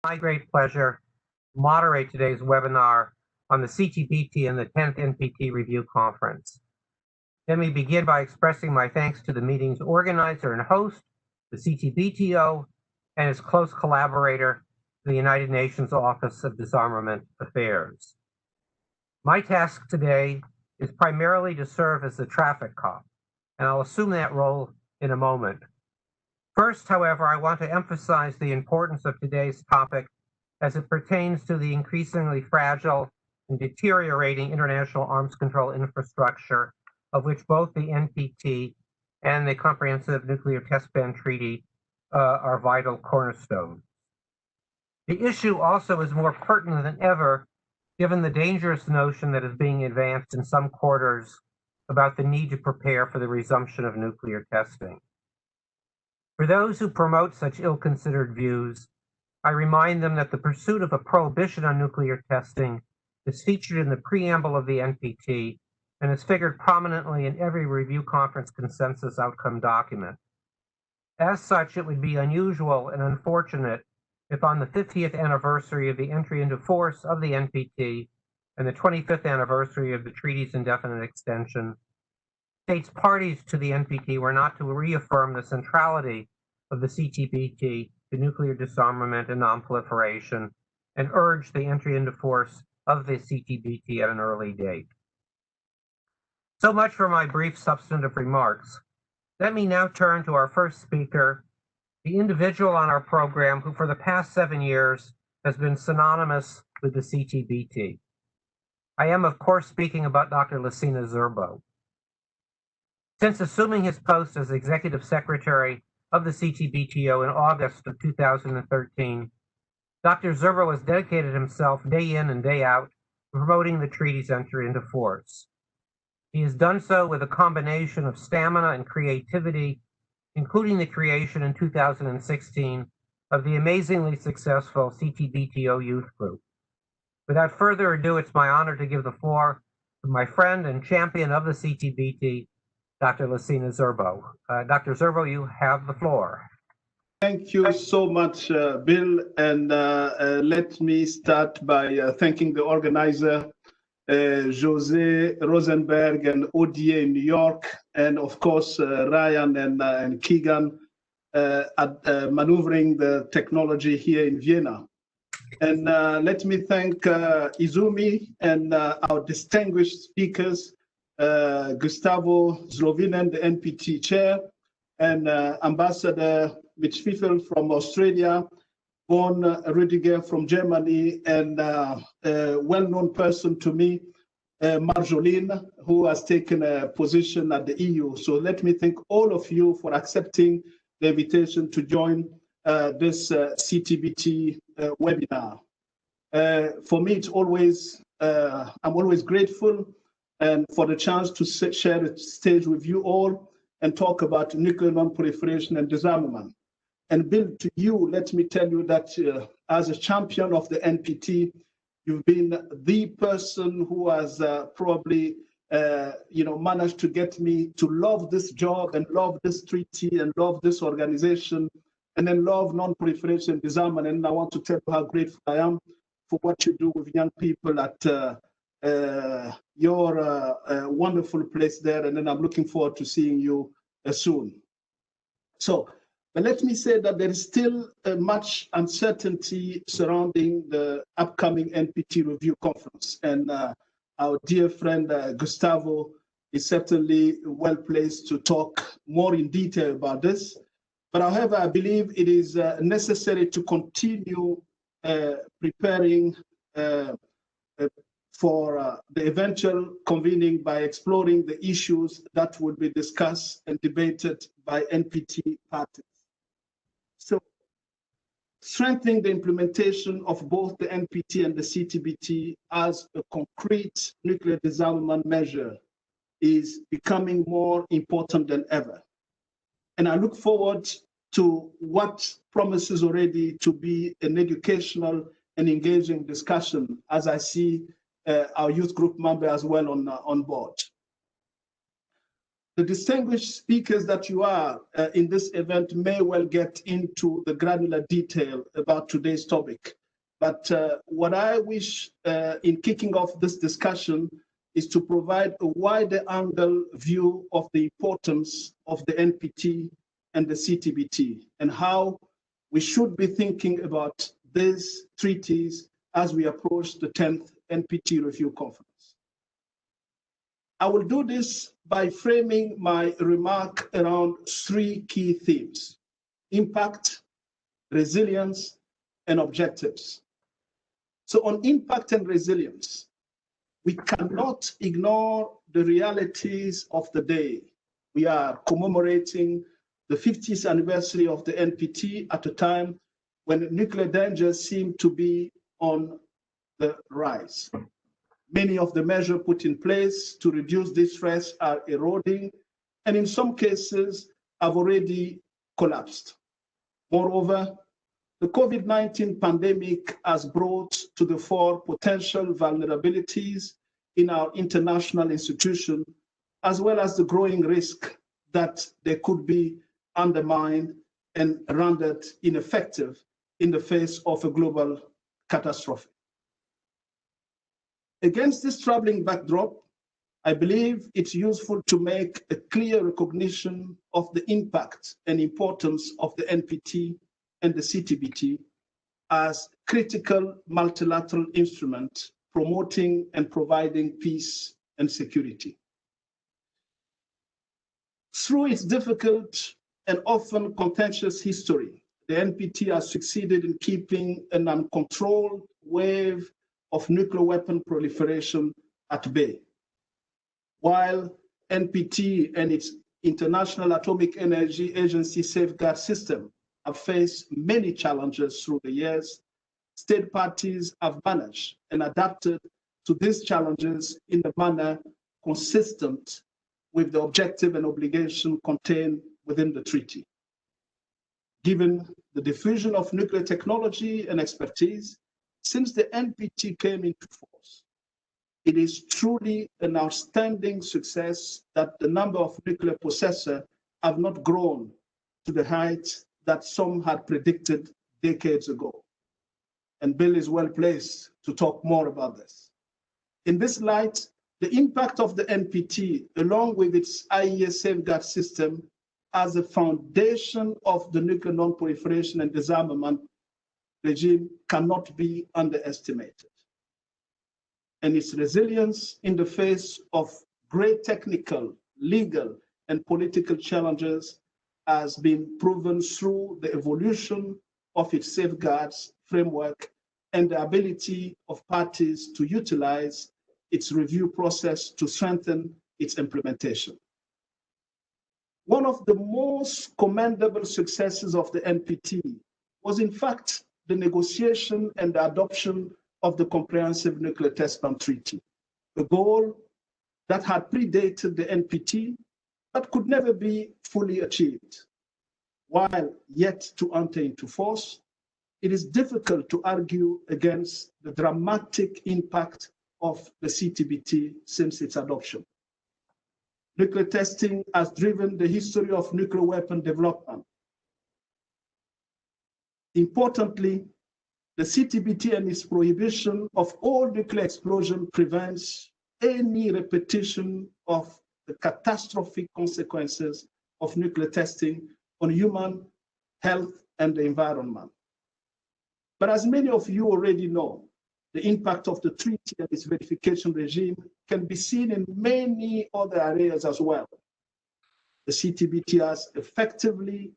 My great pleasure to moderate today's webinar on the CTBT and the 10th NPT Review Conference. Let me begin by expressing my thanks to the meeting's organizer and host, the CTBTO, and its close collaborator, the United Nations Office of Disarmament Affairs. My task today is primarily to serve as the traffic cop, and I'll assume that role in a moment. First, however, I want to emphasize the importance of today's topic as it pertains to the increasingly fragile and deteriorating international arms control infrastructure of which both the NPT and the Comprehensive Nuclear Test Ban Treaty are vital cornerstones. The issue also is more pertinent than ever given the dangerous notion that is being advanced in some quarters about the need to prepare for the resumption of nuclear testing. For those who promote such ill-considered views, I remind them that the pursuit of a prohibition on nuclear testing is featured in the preamble of the NPT and is figured prominently in every review conference consensus outcome document. As such, it would be unusual and unfortunate if on the 50th anniversary of the entry into force of the NPT and the 25th anniversary of the treaty's indefinite extension, states parties to the NPT were not to reaffirm the centrality of the CTBT to nuclear disarmament and non-proliferation and urge the entry into force of the CTBT at an early date. So much for my brief substantive remarks. Let me now turn to our first speaker, the individual on our program who for the past 7 years has been synonymous with the CTBT. I am, of course, speaking about Dr. Lassina Zerbo. Since assuming his post as Executive Secretary of the CTBTO in August of 2013, Dr. Zerbo has dedicated himself day in and day out to promoting the treaty's entry into force. He has done so with a combination of stamina and creativity, including the creation in 2016 of the amazingly successful CTBTO Youth Group. Without further ado, it's my honor to give the floor to my friend and champion of the CTBT, Dr. Lassina Zerbo. Dr. Zerbo, you have the floor. Thank you so much, Bill. And let me start by thanking the organizer, Jose Rosenberg and ODA in New York, and of course, Ryan and Keegan at maneuvering the technology here in Vienna. And let me thank Izumi and our distinguished speakers, Gustavo Zlovinen, the NPT chair, and Ambassador Mitch Fifield from Australia, Bohn Rüdiger from Germany, and a well-known person to me, Marjolijn, who has taken a position at the EU. So let me thank all of you for accepting the invitation to join this CTBT webinar. For me, it's always, I'm always grateful and for the chance to share the stage with you all and talk about nuclear non-proliferation and disarmament. And Bill, to you, let me tell you that as a champion of the NPT, you've been the person who has probably managed to get me to love this job and love this treaty and love this organization and then love non-proliferation and disarmament. And I want to tell you how grateful I am for what you do with young people at your wonderful place there. And then I'm looking forward to seeing you soon. So, but let me say that there is still much uncertainty surrounding the upcoming NPT Review Conference. And our dear friend Gustavo is certainly well placed to talk more in detail about this. But however, I believe it is necessary to continue preparing for the eventual convening by exploring the issues that will be discussed and debated by NPT parties. So, strengthening the implementation of both the NPT and the CTBT as a concrete nuclear disarmament measure is becoming more important than ever. And I look forward to what promises already to be an educational and engaging discussion as I see our youth group member as well on board. The distinguished speakers that you are in this event may well get into the granular detail about today's topic. But what I wish in kicking off this discussion is to provide a wider angle view of the importance of the NPT and the CTBT and how we should be thinking about these treaties as we approach the 10th NPT Review Conference. I will do this by framing my remark around three key themes: impact, resilience, and objectives. So on impact and resilience, we cannot ignore the realities of the day. We are commemorating the 50th anniversary of the NPT at a time when nuclear dangers seem to be on the rise. Many of the measures put in place to reduce this threat are eroding, and in some cases have already collapsed. Moreover, the COVID-19 pandemic has brought to the fore potential vulnerabilities in our international institutions, as well as the growing risk that they could be undermined and rendered ineffective in the face of a global catastrophe. Against this troubling backdrop, I believe it's useful to make a clear recognition of the impact and importance of the NPT and the CTBT as critical multilateral instruments promoting and providing peace and security. Through its difficult and often contentious history, the NPT has succeeded in keeping an uncontrolled wave of nuclear weapon proliferation at bay. While NPT and its International Atomic Energy Agency safeguard system have faced many challenges through the years, state parties have managed and adapted to these challenges in a manner consistent with the objective and obligation contained within the treaty. Given the diffusion of nuclear technology and expertise, since the NPT came into force, it is truly an outstanding success that the number of nuclear possessors have not grown to the height that some had predicted decades ago. And Bill is well placed to talk more about this. In this light, the impact of the NPT, along with its IAEA safeguard system, as a foundation of the nuclear non-proliferation and disarmament regime cannot be underestimated. And its resilience in the face of great technical, legal, and political challenges has been proven through the evolution of its safeguards framework and the ability of parties to utilize its review process to strengthen its implementation. One of the most commendable successes of the NPT was, in fact, the negotiation and the adoption of the Comprehensive Nuclear Test Ban Treaty, a goal that had predated the NPT but could never be fully achieved. While yet to enter into force, it is difficult to argue against the dramatic impact of the CTBT since its adoption. Nuclear testing has driven the history of nuclear weapon development. Importantly, the CTBT and its prohibition of all nuclear explosion prevents any repetition of the catastrophic consequences of nuclear testing on human health and the environment. But as many of you already know, the impact of the treaty and its verification regime can be seen in many other areas as well. The CTBT has effectively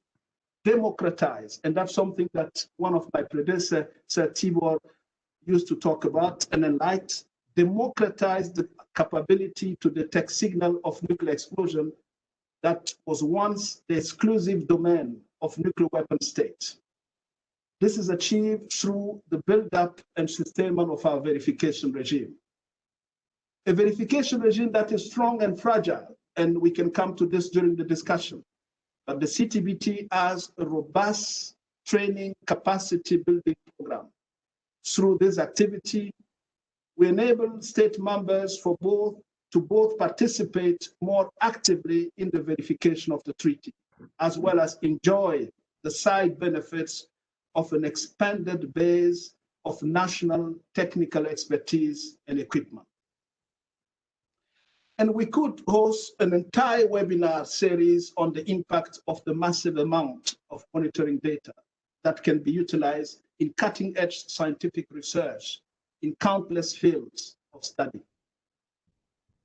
democratized, and that's something that one of my predecessors, Sir Tibor, used to talk about, and enlightened, democratized the capability to detect signal of nuclear explosion that was once the exclusive domain of nuclear weapon states. This is achieved through the build-up and sustainment of our verification regime. A verification regime that is strong and fragile, and we can come to this during the discussion. But the CTBT has a robust training capacity building program. Through this activity, we enable state members to both participate more actively in the verification of the treaty, as well as enjoy the side benefits of an expanded base of national technical expertise and equipment. And we could host an entire webinar series on the impact of the massive amount of monitoring data that can be utilized in cutting-edge scientific research in countless fields of study.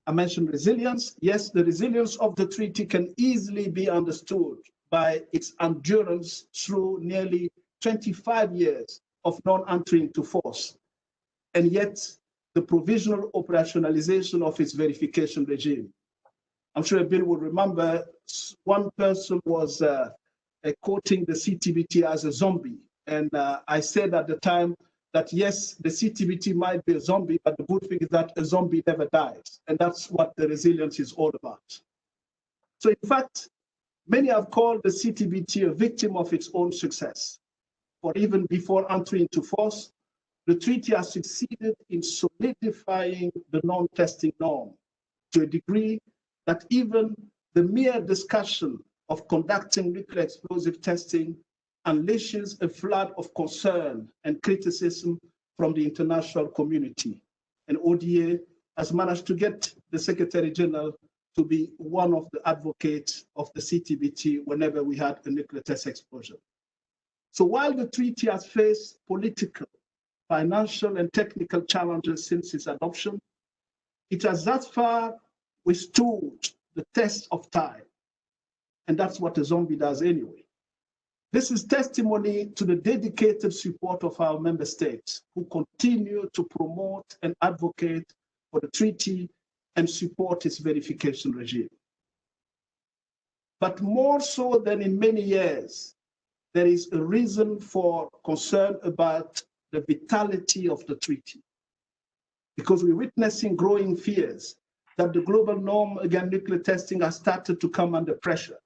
I mentioned resilience. Yes, the resilience of the treaty can easily be understood by its endurance through nearly 25 years of non-entry into force, and yet the provisional operationalization of its verification regime. I'm sure Bill will remember one person was quoting the CTBT as a zombie. And I said at the time that yes, the CTBT might be a zombie, but the good thing is that a zombie never dies. And that's what the resilience is all about. So in fact, many have called the CTBT a victim of its own success. For even before entry into force, the treaty has succeeded in solidifying the non-testing norm to a degree that even the mere discussion of conducting nuclear explosive testing unleashes a flood of concern and criticism from the international community. And ODA has managed to get the Secretary General to be one of the advocates of the CTBT whenever we had a nuclear test explosion. So while the treaty has faced political, financial, and technical challenges since its adoption, it has thus far withstood the test of time. And that's what a zombie does anyway. This is testimony to the dedicated support of our member states who continue to promote and advocate for the treaty and support its verification regime. But more so than in many years, there is a reason for concern about the vitality of the treaty, because we're witnessing growing fears that the global norm against nuclear testing has started to come under pressure.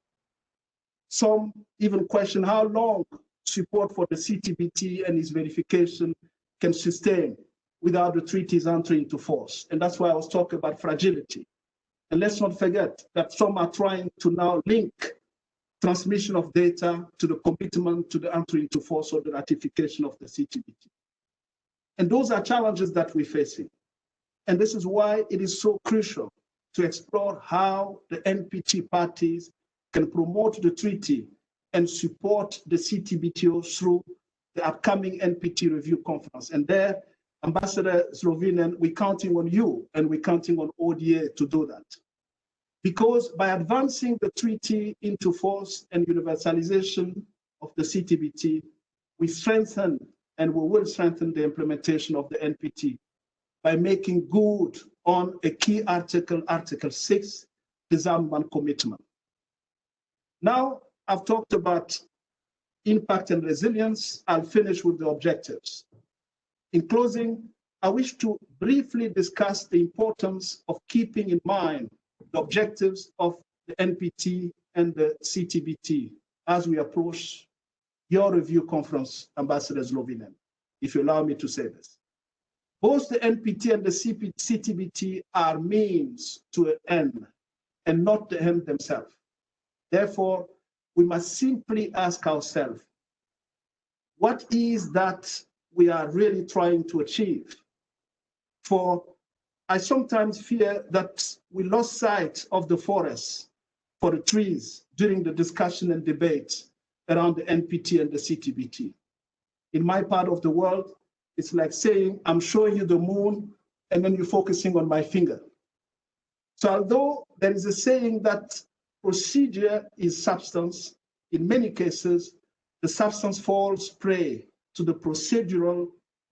Some even question how long support for the CTBT and its verification can sustain without the treaties entering into force. And that's why I was talking about fragility. And let's not forget that some are trying to now link transmission of data to the commitment to the entry into force or the ratification of the CTBT. And those are challenges that we're facing. And this is why it is so crucial to explore how the NPT parties can promote the treaty and support the CTBTO through the upcoming NPT Review Conference. And there, Ambassador Slovenian, we're counting on you and we're counting on ODA to do that. Because by advancing the treaty into force and universalization of the CTBT, we strengthen and we will strengthen the implementation of the NPT by making good on a key article, Article 6, disarmament commitment. Now, I've talked about impact and resilience. I'll finish with the objectives. In closing, I wish to briefly discuss the importance of keeping in mind the objectives of the NPT and the CTBT as we approach your review conference, Ambassador Slovenian, if you allow me to say this. Both the NPT and the CTBT are means to an end and not the end themselves. Therefore, we must simply ask ourselves, what is that we are really trying to achieve? For I sometimes fear that we lost sight of the forest for the trees during the discussion and debate around the NPT and the CTBT. In my part of the world, it's like saying, I'm showing you the moon, and then you're focusing on my finger. So although there is a saying that procedure is substance, in many cases, the substance falls prey to the procedural,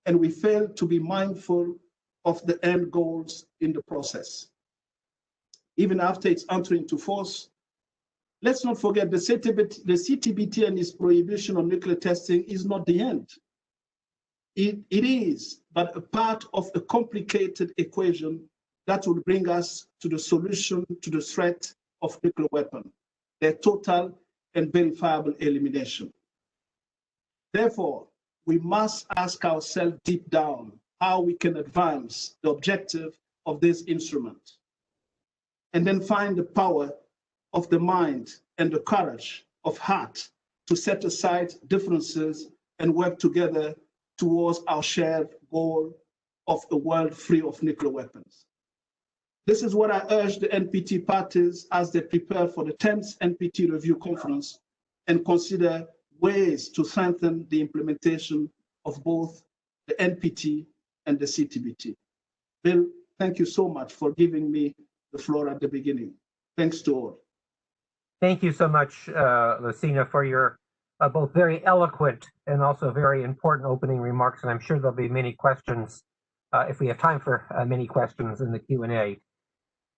and we fail to be mindful of the end goals in the process. Even after its entry into force, let's not forget the CTBT and its prohibition on nuclear testing is not the end. It is but a part of a complicated equation that will bring us to the solution to the threat of nuclear weapon, their total and verifiable elimination. Therefore, we must ask ourselves deep down how we can advance the objective of this instrument, and then find the power of the mind and the courage of heart to set aside differences and work together towards our shared goal of a world free of nuclear weapons. This is what I urge the NPT parties as they prepare for the 10th NPT Review Conference and consider ways to strengthen the implementation of both the NPT and the CTBT. Bill, thank you so much for giving me the floor at the beginning. Thanks to all. Thank you so much, Lassina, for your both very eloquent and also very important opening remarks. And I'm sure there'll be many questions if we have time for many questions in the Q&A.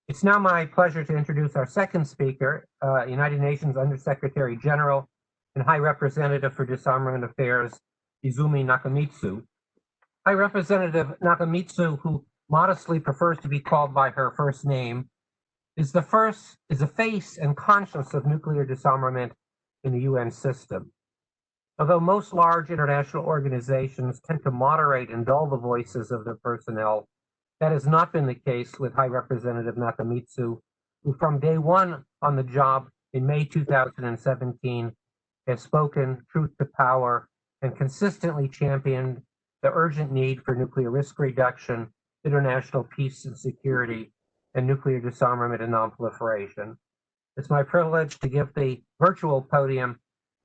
It's now my pleasure to introduce our second speaker, United Nations Undersecretary General and High Representative for Disarmament Affairs, Izumi Nakamitsu. High Representative Nakamitsu, who modestly prefers to be called by her first name, is the face and conscience of nuclear disarmament in the UN system. Although most large international organizations tend to moderate and dull the voices of their personnel, that has not been the case with High Representative Nakamitsu, who from day one on the job in May 2017 has spoken truth to power and consistently championed the urgent need for nuclear risk reduction, international peace and security, and nuclear disarmament and nonproliferation. It's my privilege to give the virtual podium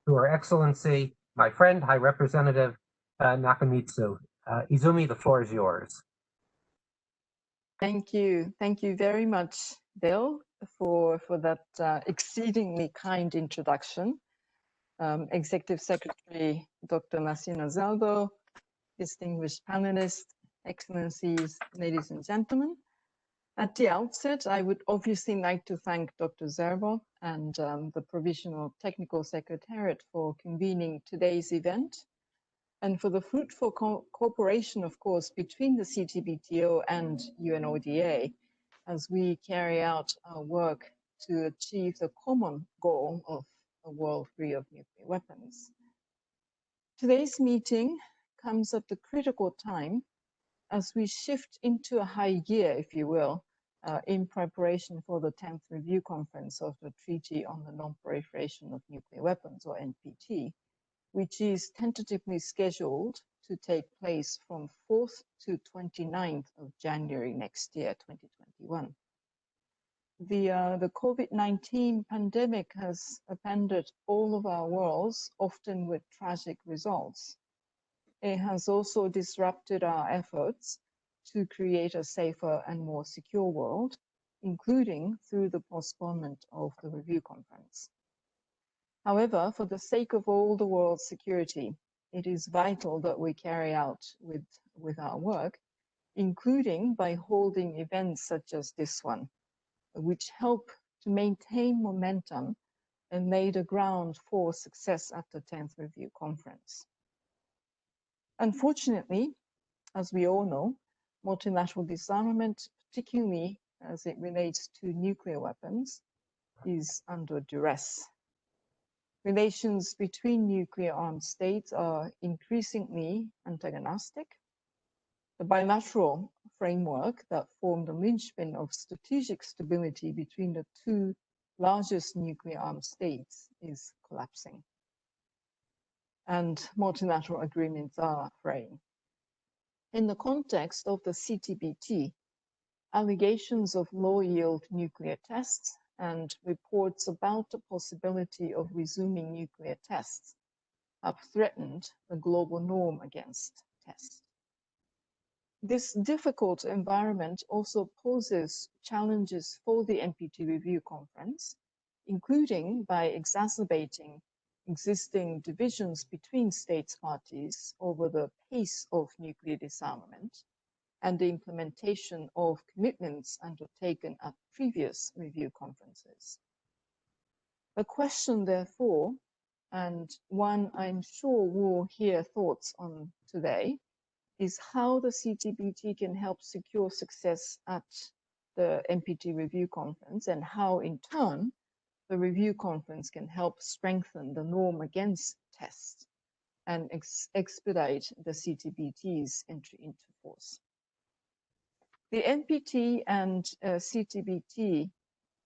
to Her Excellency, my friend, High Representative Nakamitsu. Izumi, the floor is yours. Thank you. Thank you very much, Bill, for that exceedingly kind introduction. Executive Secretary Dr. Lassina Zerbo, distinguished panelists, excellencies, ladies and gentlemen. At the outset, I would obviously like to thank Dr. Zerbo and the Provisional Technical Secretariat for convening today's event, and for the fruitful cooperation, of course, between the CTBTO and UNODA as we carry out our work to achieve the common goal of a world free of nuclear weapons. Today's meeting comes at the critical time as we shift into a high gear, if you will, in preparation for the 10th Review Conference of the Treaty on the Non-Proliferation of Nuclear Weapons, or NPT, which is tentatively scheduled to take place from 4th to 29th of January next year, 2021. The COVID-19 pandemic has upended all of our worlds, often with tragic results. It has also disrupted our efforts to create a safer and more secure world, including through the postponement of the review conference. However, for the sake of all the world's security, it is vital that we carry out with our work, including by holding events such as this one, which help to maintain momentum and lay the ground for success at the 10th Review Conference. Unfortunately, as we all know, multilateral disarmament, particularly as it relates to nuclear weapons, is under duress. Relations between nuclear-armed states are increasingly antagonistic. The bilateral framework that formed the linchpin of strategic stability between the two largest nuclear-armed states is collapsing, and multilateral agreements are fraying. In the context of the CTBT, allegations of low-yield nuclear tests and reports about the possibility of resuming nuclear tests have threatened the global norm against tests. This difficult environment also poses challenges for the NPT Review Conference, including by exacerbating existing divisions between states parties over the pace of nuclear disarmament and the implementation of commitments undertaken at previous review conferences. The question, therefore, and one I'm sure we'll hear thoughts on today, is how the CTBT can help secure success at the NPT Review Conference, and how, in turn, the Review Conference can help strengthen the norm against tests and expedite the CTBT's entry into force. The NPT and CTBT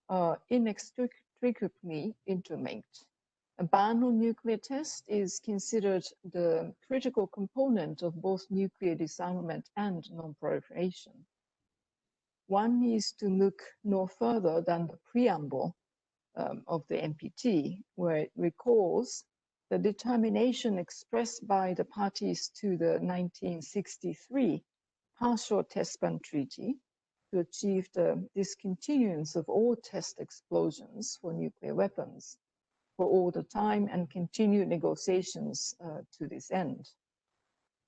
are inextricably interlinked, A ban on nuclear tests is considered the critical component of both nuclear disarmament and non-proliferation. One needs to look no further than the preamble of the NPT, where it recalls the determination expressed by the parties to the 1963 Partial Test Ban Treaty to achieve the discontinuance of all test explosions for nuclear weapons for all the time and continue negotiations to this end.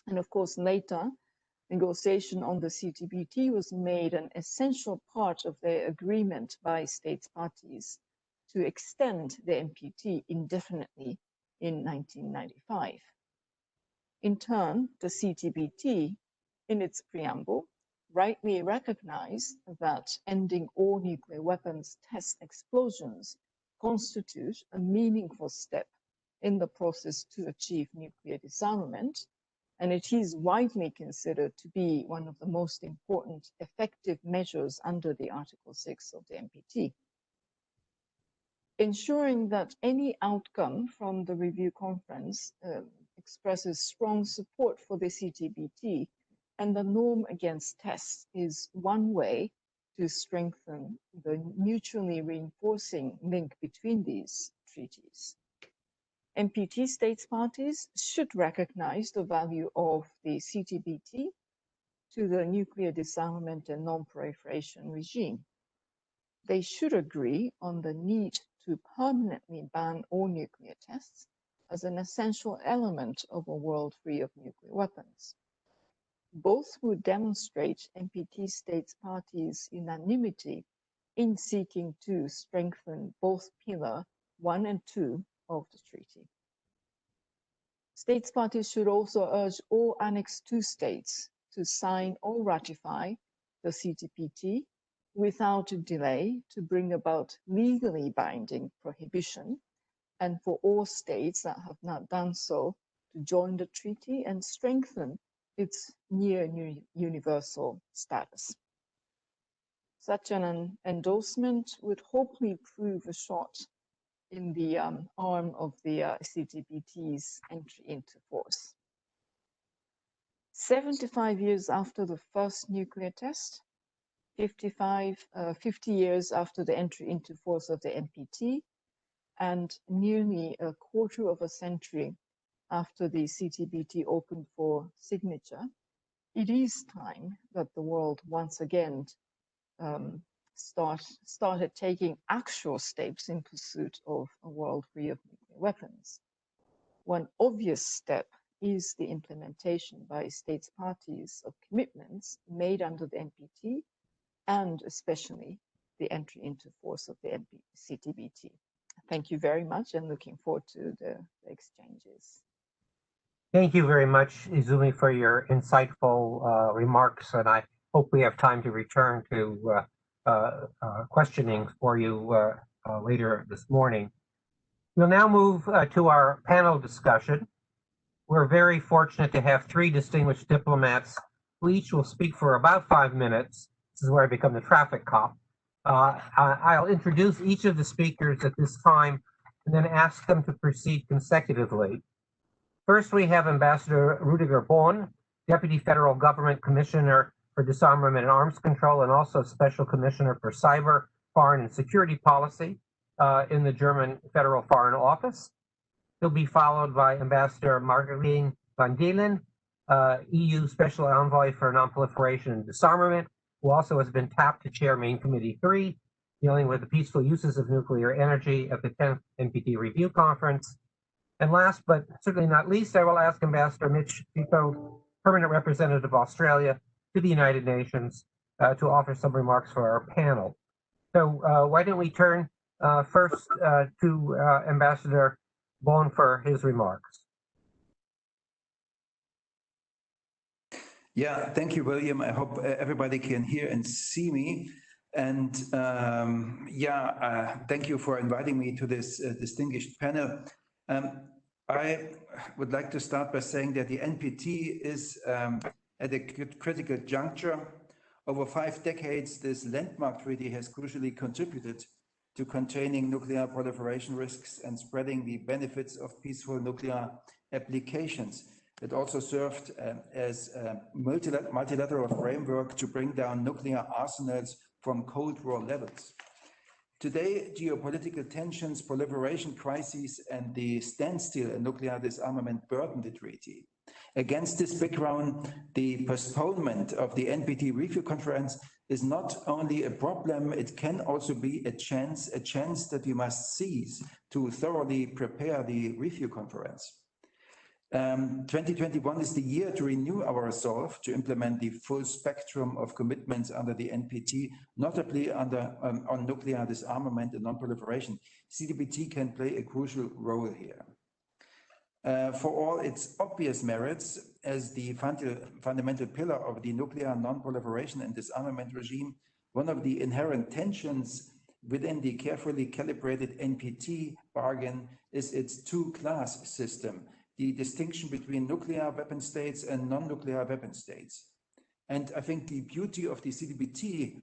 And of course, later, negotiation on the CTBT was made an essential part of their agreement by states parties to extend the NPT indefinitely in 1995. In turn, the CTBT, in its preamble, rightly recognized that ending all nuclear weapons test explosions constitute a meaningful step in the process to achieve nuclear disarmament, and it is widely considered to be one of the most important effective measures under the Article 6 of the NPT. Ensuring that any outcome from the review conference expresses strong support for the CTBT and the norm against tests is one way to strengthen the mutually reinforcing link between these treaties. NPT states parties should recognize the value of the CTBT to the nuclear disarmament and non-proliferation regime. They should agree on the need to permanently ban all nuclear tests as an essential element of a world free of nuclear weapons. Both would demonstrate NPT states parties' unanimity in seeking to strengthen both Pillar 1 and 2 of the treaty. States parties should also urge all Annex II states to sign or ratify the CTBT without delay to bring about legally binding prohibition, and for all states that have not done so to join the treaty and strengthen its near universal status. Such an endorsement would hopefully prove a shot in the arm of the CTBT's entry into force. 75 years after the first nuclear test, 50 years after the entry into force of the NPT, and nearly a quarter of a century after the CTBT opened for signature, it is time that the world once again started taking actual steps in pursuit of a world free of nuclear weapons. One obvious step is the implementation by states parties of commitments made under the NPT, and especially the entry into force of the CTBT. Thank you very much, and looking forward to the exchanges. Thank you very much, Izumi, for your insightful remarks, and I hope we have time to return to questioning for you later this morning. We'll now move to our panel discussion. We're very fortunate to have three distinguished diplomats who each will speak for about 5 minutes. This is where I become the traffic cop. I'll introduce each of the speakers at this time and then ask them to proceed consecutively. First, we have Ambassador Rüdiger Bohn, Deputy Federal Government Commissioner for Disarmament and Arms Control, and also Special Commissioner for Cyber, Foreign and Security Policy in the German Federal Foreign Office. He'll be followed by Ambassador Marjolijn van Deelen, EU Special Envoy for Non-proliferation and Disarmament, who also has been tapped to chair Main Committee 3, dealing with the peaceful uses of nuclear energy at the 10th NPT Review Conference. And last but certainly not least, I will ask Ambassador Mitch, Fifield, Permanent Representative of Australia to the United Nations, to offer some remarks for our panel. So why don't we turn first to Ambassador Bohn for his remarks. Yeah, thank you, William. I hope everybody can hear and see me. And thank you for inviting me to this distinguished panel. I would like to start by saying that the NPT is at a critical juncture. Over 5 decades, this landmark treaty has crucially contributed to containing nuclear proliferation risks and spreading the benefits of peaceful nuclear applications. It also served as a multilateral framework to bring down nuclear arsenals from Cold War levels. Today, geopolitical tensions, proliferation crises, and the standstill in nuclear disarmament burden the treaty. Against this background, the postponement of the NPT Review Conference is not only a problem, it can also be a chance that we must seize to thoroughly prepare the review conference. 2021 is the year to renew our resolve to implement the full spectrum of commitments under the NPT, notably on nuclear disarmament and non-proliferation. CTBT can play a crucial role here. For all its obvious merits as the fundamental pillar of the nuclear non-proliferation and disarmament regime, one of the inherent tensions within the carefully calibrated NPT bargain is its two-class system, the distinction between nuclear weapon states and non-nuclear weapon states. And I think the beauty of the CTBT,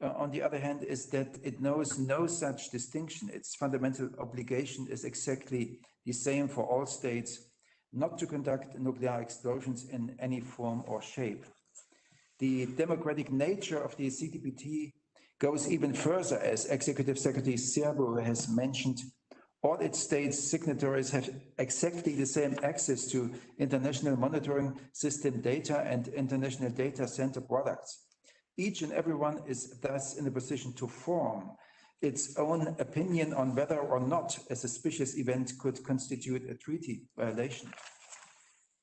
on the other hand, is that it knows no such distinction. Its fundamental obligation is exactly the same for all states, not to conduct nuclear explosions in any form or shape. The democratic nature of the CTBT goes even further, as Executive Secretary Zerbo has mentioned. All its states signatories have exactly the same access to international monitoring system data and international data center products. Each and everyone is thus in a position to form its own opinion on whether or not a suspicious event could constitute a treaty violation.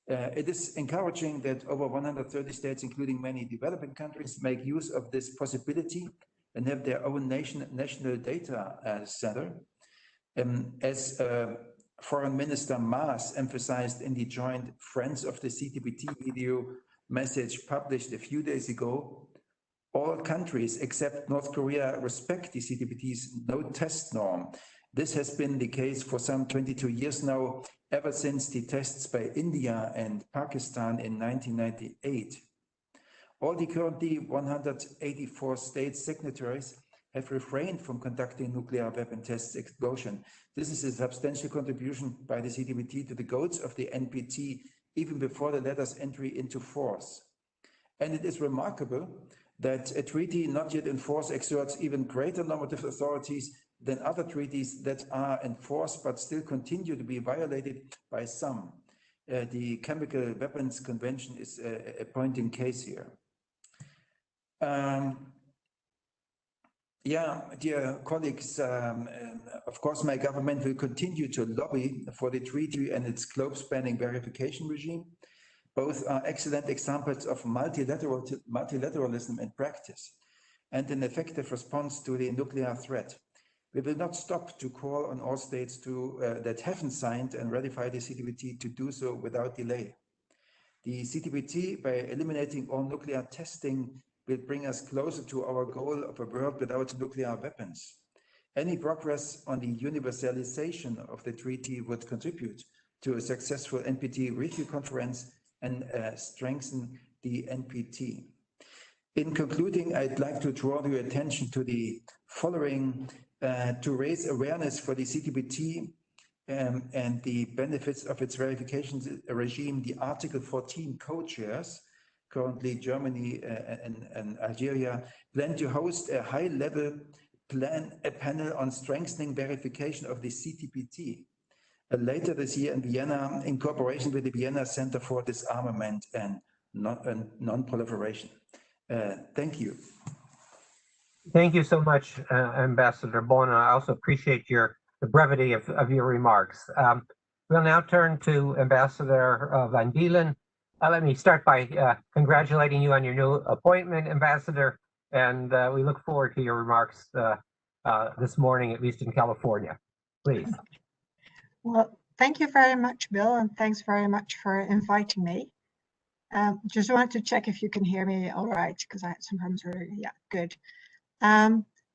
It is encouraging that over 130 states, including many developing countries, make use of this possibility and have their own national data center. As Foreign Minister Maas emphasized in the joint Friends of the CTBT video message published a few days ago, all countries except North Korea respect the CTBT's no-test norm. This has been the case for some 22 years now, ever since the tests by India and Pakistan in 1998. All the currently 184 state signatories have refrained from conducting nuclear weapon tests explosion. This is a substantial contribution by the CTBT to the goals of the NPT, even before the letter's entry into force. And it is remarkable that a treaty not yet in force exerts even greater normative authorities than other treaties that are in force but still continue to be violated by some. The Chemical Weapons Convention is a point in case here. Yeah, dear colleagues, of course, my government will continue to lobby for the treaty and its globe-spanning verification regime. Both are excellent examples of multilateralism in practice and an effective response to the nuclear threat. We will not stop to call on all states that haven't signed and ratified the CTBT to do so without delay. The CTBT, by eliminating all nuclear testing, will bring us closer to our goal of a world without nuclear weapons. Any progress on the universalization of the treaty would contribute to a successful NPT Review Conference and strengthen the NPT. In concluding, I'd like to draw your attention to the following to raise awareness for the CTBT and the benefits of its verification regime. The Article 14 co-chairs, currently Germany and Algeria, plan to host a high-level panel on strengthening verification of the CTBT later this year in Vienna, in cooperation with the Vienna Center for Disarmament and Non-Proliferation. Thank you. Thank you so much, Ambassador Bohn. I also appreciate the brevity of your remarks. We'll now turn to Ambassador Van Deelen. Let me start by congratulating you on your new appointment, Ambassador, and we look forward to your remarks this morning, at least in California. Please. Well, thank you very much, Bill, and thanks very much for inviting me. Just wanted to check if you can hear me all right, because I had some problems earlier. Yeah, good.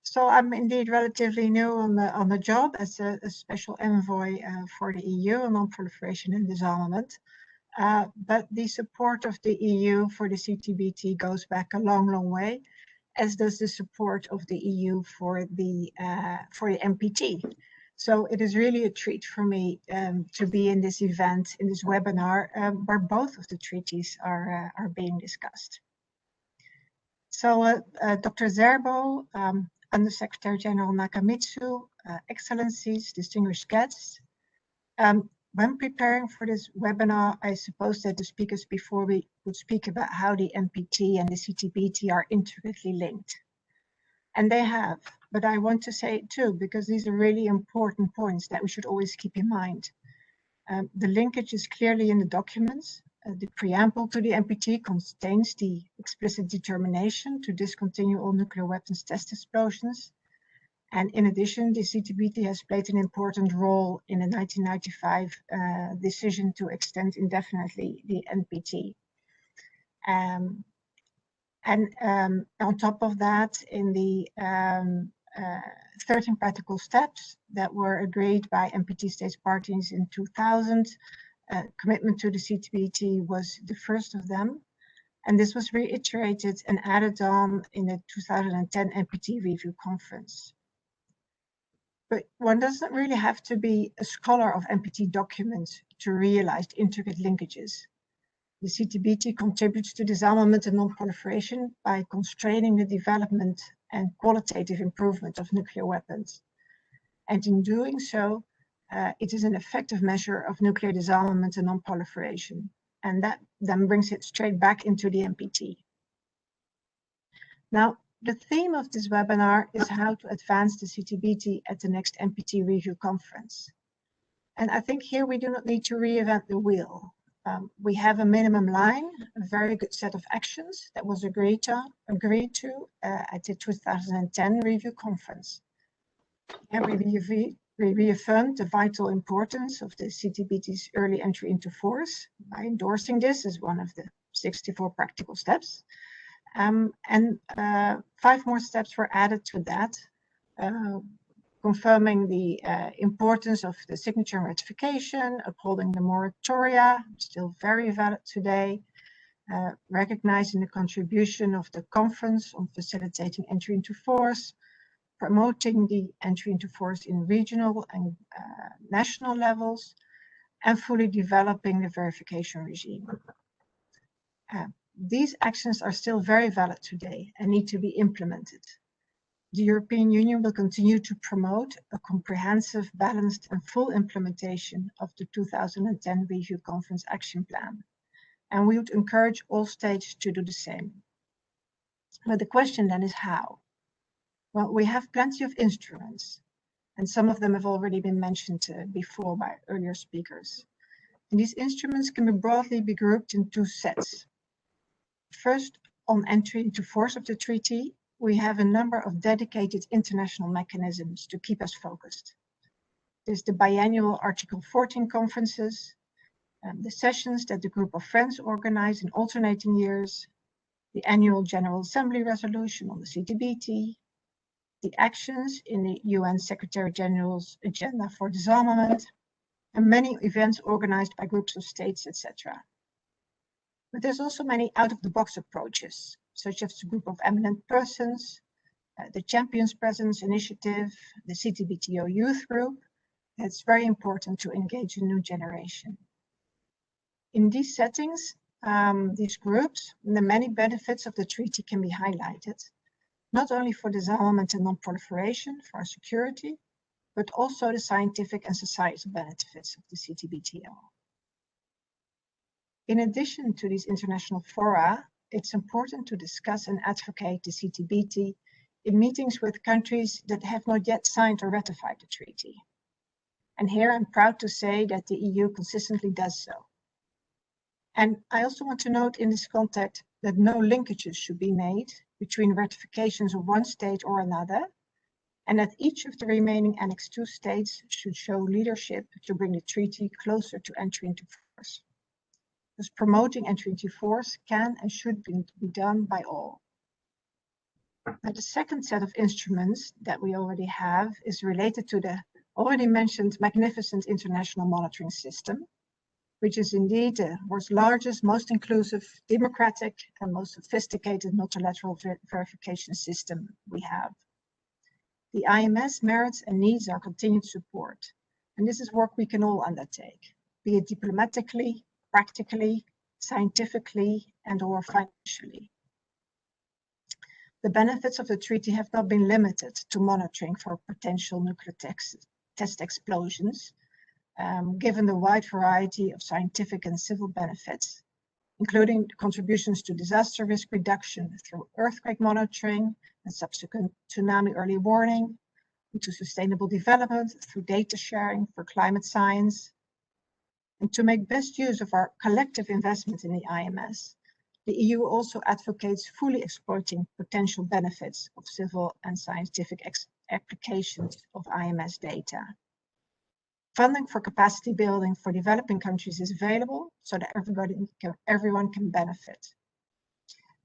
So I'm indeed relatively new on the job as a special envoy for the EU on non-proliferation and disarmament. But the support of the EU for the CTBT goes back a long, long way. as does the support of the EU for the NPT. So it is really a treat for me to be in this event, in this webinar, where both of the treaties are being discussed. So Dr. Zerbo, Under Secretary General Nakamitsu, Excellencies, distinguished guests. When preparing for this webinar, I suppose that the speakers before me would speak about how the NPT and the CTBT are intricately linked. And they have, but I want to say it too, because these are really important points that we should always keep in mind. The linkage is clearly in the documents. The preamble to the NPT contains the explicit determination to discontinue all nuclear weapons test explosions. And in addition, the CTBT has played an important role in the 1995 decision to extend indefinitely the NPT. On top of that, in the 13 practical steps that were agreed by NPT states parties in 2000, commitment to the CTBT was the first of them. And this was reiterated and added on in the 2010 NPT Review Conference. But one doesn't really have to be a scholar of NPT documents to realize the intricate linkages. The CTBT contributes to disarmament and non-proliferation by constraining the development and qualitative improvement of nuclear weapons. And in doing so, it is an effective measure of nuclear disarmament and non-proliferation. And that then brings it straight back into the NPT. Now, the theme of this webinar is how to advance the CTBT at the next NPT Review Conference. And I think here we do not need to reinvent the wheel. We have a minimum line, a very good set of actions that was agreed to at the 2010 Review Conference. And we reaffirmed the vital importance of the CTBT's early entry into force by endorsing this as one of the 64 practical steps. And 5 more steps were added to that, confirming the importance of the signature and ratification, upholding the moratoria, still very valid today, recognizing the contribution of the conference on facilitating entry into force, promoting the entry into force in regional and national levels, and fully developing the verification regime. These actions are still very valid today and need to be implemented. The European Union will continue to promote a comprehensive, balanced and full implementation of the 2010 Review Conference Action Plan. And we would encourage all states to do the same. But the question then is how? Well, we have plenty of instruments, and some of them have already been mentioned before by earlier speakers. And these instruments can broadly be grouped in 2 sets. First, on entry into force of the treaty, we have a number of dedicated international mechanisms to keep us focused. There's the biannual Article 14 conferences, the sessions that the Group of Friends organize in alternating years, the annual General Assembly resolution on the CTBT, the actions in the UN Secretary General's agenda for disarmament, and many events organized by groups of states, etc. But there's also many out-of-the-box approaches, such as the Group of Eminent Persons, the Champions Presence Initiative, the CTBTO Youth Group. It's very important to engage a new generation. In these settings, these groups, the many benefits of the treaty can be highlighted, not only for disarmament and non-proliferation, for our security, but also the scientific and societal benefits of the CTBTO. In addition to these international fora, it's important to discuss and advocate the CTBT in meetings with countries that have not yet signed or ratified the treaty. And here I'm proud to say that the EU consistently does so. And I also want to note in this context that no linkages should be made between ratifications of one state or another, and that each of the remaining Annex II states should show leadership to bring the treaty closer to entry into force. Because promoting entry into force can and should be done by all. Now, the second set of instruments that we already have is related to the already mentioned magnificent international monitoring system. which is indeed the world's largest, most inclusive, democratic, and most sophisticated multilateral verification system we have. The IMS merits and needs our continued support, and this is work we can all undertake, be it diplomatically, practically, scientifically, and/or financially. The benefits of the treaty have not been limited to monitoring for potential nuclear test explosions, given the wide variety of scientific and civil benefits, including contributions to disaster risk reduction through earthquake monitoring and subsequent tsunami early warning, and to sustainable development through data sharing for climate science. And to make best use of our collective investment in the IMS, the EU also advocates fully exploiting potential benefits of civil and scientific applications of IMS data. Funding for capacity building for developing countries is available so that everyone can benefit.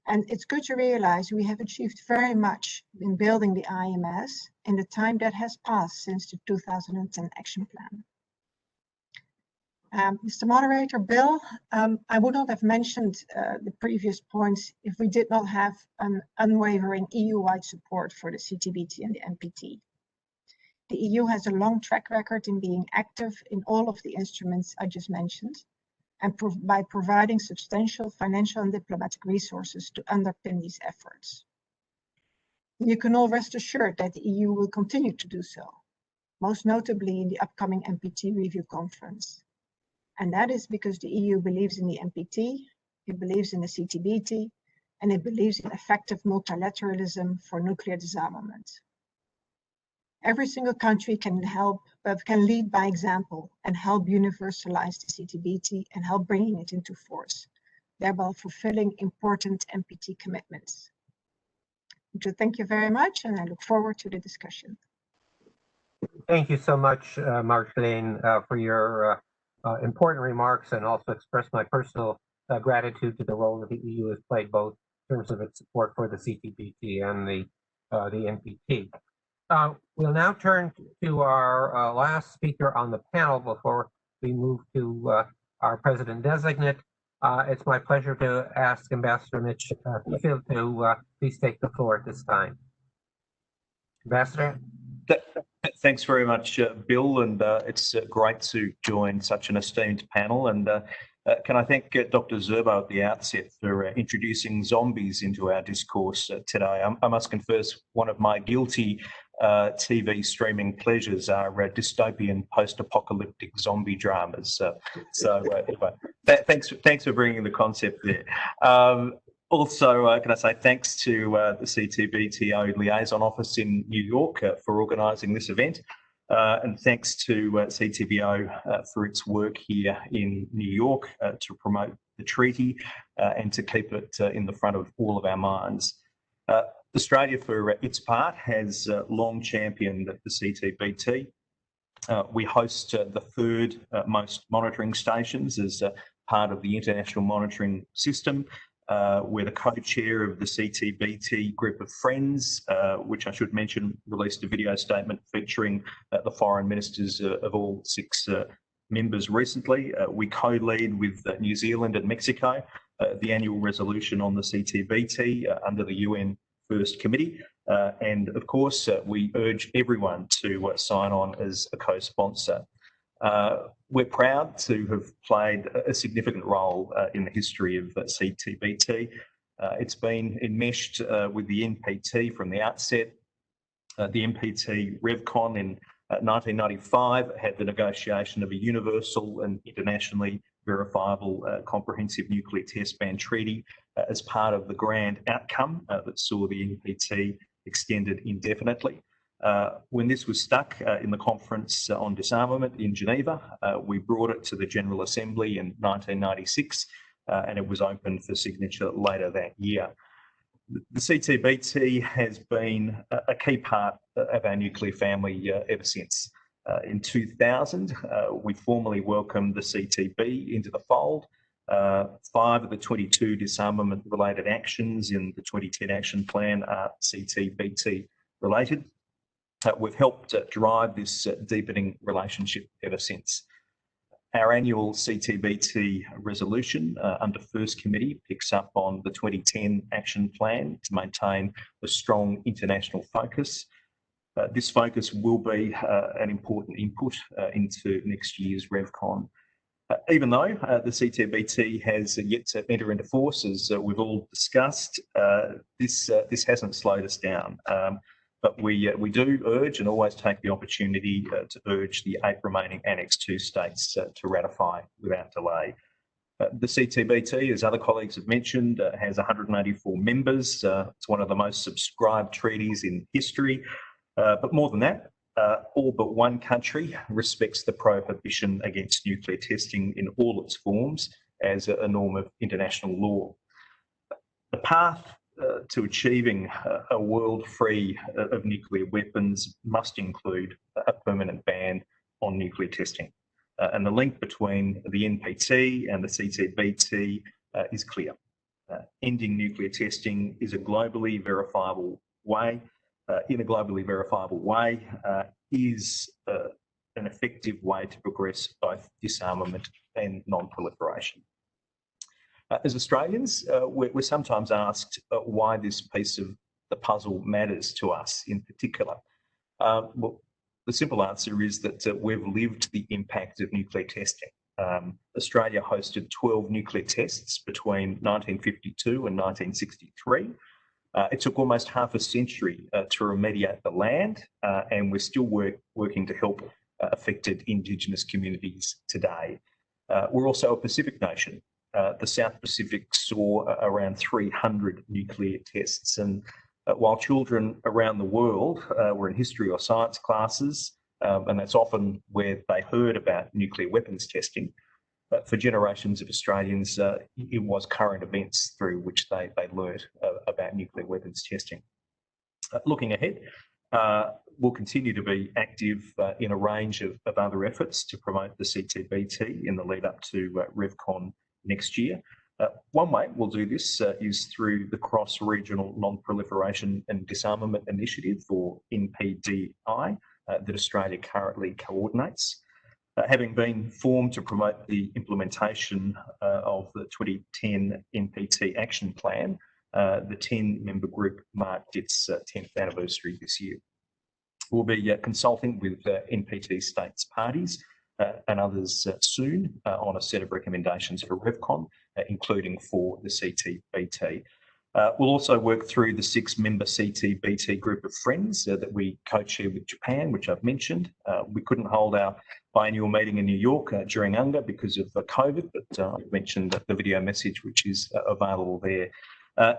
And it's good to realize we have achieved very much in building the IMS in the time that has passed since the 2010 Action Plan. Mr. Moderator, Bill, I would not have mentioned the previous points if we did not have an unwavering EU-wide support for the CTBT and the NPT. The EU has a long track record in being active in all of the instruments I just mentioned, and by providing substantial financial and diplomatic resources to underpin these efforts. You can all rest assured that the EU will continue to do so, most notably in the upcoming NPT Review Conference. And that is because the EU believes in the NPT, it believes in the CTBT, and it believes in effective multilateralism for nuclear disarmament. Every single country can lead by example and help universalize the CTBT and help bringing it into force, thereby fulfilling important NPT commitments. So thank you very much, and I look forward to the discussion. Thank you so much, Marjolijn, for your important remarks, and also express my personal gratitude to the role that the EU has played, both in terms of its support for the CTBT and the NPT. We'll now turn to our last speaker on the panel before we move to our president-designate. It's my pleasure to ask Ambassador Mitch Fifield to please take the floor at this time. Ambassador? Thanks very much, Bill, and it's great to join such an esteemed panel. And can I thank Dr. Zerbo at the outset for introducing zombies into our discourse today. I must confess, one of my guilty TV streaming pleasures are dystopian post-apocalyptic zombie dramas. Anyway, thanks for bringing the concept there. Also, can I say thanks to the CTBTO Liaison Office in New York for organising this event, and thanks to CTBO for its work here in New York to promote the treaty and to keep it in the front of all of our minds. Australia, for its part, has long championed the CTBT. We host the third most monitoring stations as part of the international monitoring system. We're the co-chair of the CTBT group of friends, which I should mention released a video statement featuring the foreign ministers of all 6 members recently. We co-lead with New Zealand and Mexico the annual resolution on the CTBT under the UN First Committee. And of course, we urge everyone to sign on as a co-sponsor. We're proud to have played a significant role in the history of CTBT. It's been enmeshed with the NPT from the outset. The NPT RevCon in 1995 had the negotiation of a universal and internationally verifiable comprehensive nuclear test ban treaty as part of the grand outcome that saw the NPT extended indefinitely. When this was stuck in the Conference on Disarmament in Geneva, we brought it to the General Assembly in 1996, and it was opened for signature later that year. The CTBT has been a key part of our nuclear family ever since. In 2000, we formally welcomed the CTB into the fold. 5 of the 22 disarmament-related actions in the 2010 Action Plan are CTBT related. We've helped drive this deepening relationship ever since. Our annual CTBT resolution under First Committee picks up on the 2010 Action Plan to maintain a strong international focus. This focus will be an important input into next year's RevCon. Even though the CTBT has yet to enter into force, as we've all discussed, this hasn't slowed us down. But we do urge and always take the opportunity to urge the 8 remaining Annex II states to ratify without delay. The CTBT, as other colleagues have mentioned, has 184 members. It's one of the most subscribed treaties in history. But more than that, all but one country respects the prohibition against nuclear testing in all its forms as a norm of international law. The path to achieving a world free of nuclear weapons must include a permanent ban on nuclear testing. And the link between the NPT and the CTBT is clear. Ending nuclear testing is a globally verifiable way, is an effective way to progress both disarmament and non-proliferation. As Australians, we're sometimes asked why this piece of the puzzle matters to us in particular. Well, the simple answer is that we've lived the impact of nuclear testing. Australia hosted 12 nuclear tests between 1952 and 1963. It took almost half a century to remediate the land, and we're still working to help affected Indigenous communities today. We're also a Pacific nation. The South Pacific saw around 300 nuclear tests, and while children around the world were in history or science classes, and that's often where they heard about nuclear weapons testing, for generations of Australians, it was current events through which they learnt about nuclear weapons testing. Looking ahead, we'll continue to be active in a range of other efforts to promote the CTBT in the lead up to RevCon next year. One way we'll do this is through the Cross-Regional Non-Proliferation and Disarmament Initiative, or NPDI, that Australia currently coordinates. Having been formed to promote the implementation of the 2010 NPT Action Plan, the 10-member group marked its 10th anniversary this year. We'll be consulting with NPT states parties and others soon on a set of recommendations for RevCon, including for the CTBT. We'll also work through the 6-member CTBT group of friends that we co-chair with Japan, which I've mentioned. We couldn't hold our biannual meeting in New York during UNGA because of COVID, but I've mentioned the video message which is available there.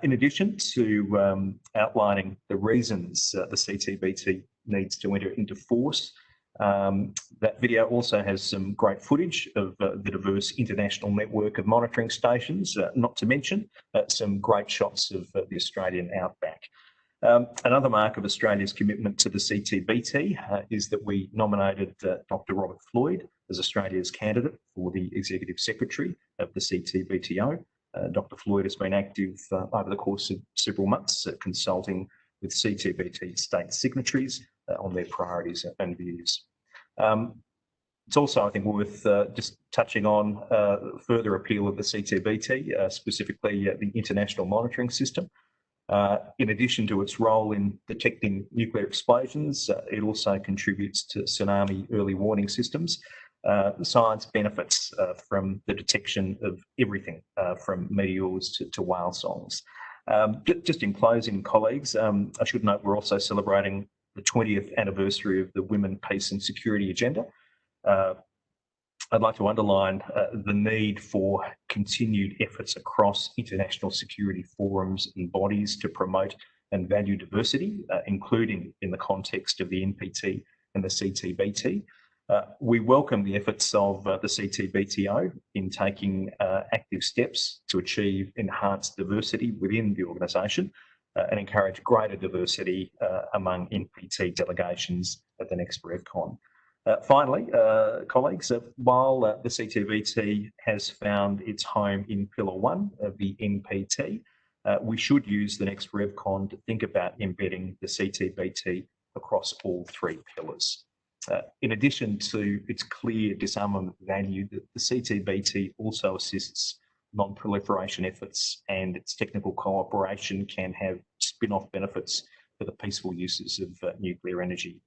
In addition to outlining the reasons the CTBT needs to enter into force, that video also has some great footage of the diverse international network of monitoring stations, not to mention some great shots of the Australian outback. Another mark of Australia's commitment to the CTBT is that we nominated Dr. Robert Floyd as Australia's candidate for the Executive Secretary of the CTBTO. Dr. Floyd has been active over the course of several months consulting with CTBT state signatories on their priorities and views. It's also, I think, worth just touching on further appeal of the CTBT, specifically the international monitoring system. In addition to its role in detecting nuclear explosions, it also contributes to tsunami early warning systems. Science benefits from the detection of everything from meteors to whale songs. Just in closing, colleagues, I should note we're also celebrating the 20th anniversary of the Women, Peace and Security Agenda. I'd like to underline the need for continued efforts across international security forums and bodies to promote and value diversity, including in the context of the NPT and the CTBT. We welcome the efforts of the CTBTO in taking active steps to achieve enhanced diversity within the organisation and encourage greater diversity among NPT delegations at the next RevCon. Finally, colleagues, while the CTBT has found its home in Pillar 1 of the NPT, we should use the next RevCon to think about embedding the CTBT across all 3 pillars. In addition to its clear disarmament value, the CTBT also assists non-proliferation efforts, and its technical cooperation can have spin-off benefits for the peaceful uses of nuclear energy.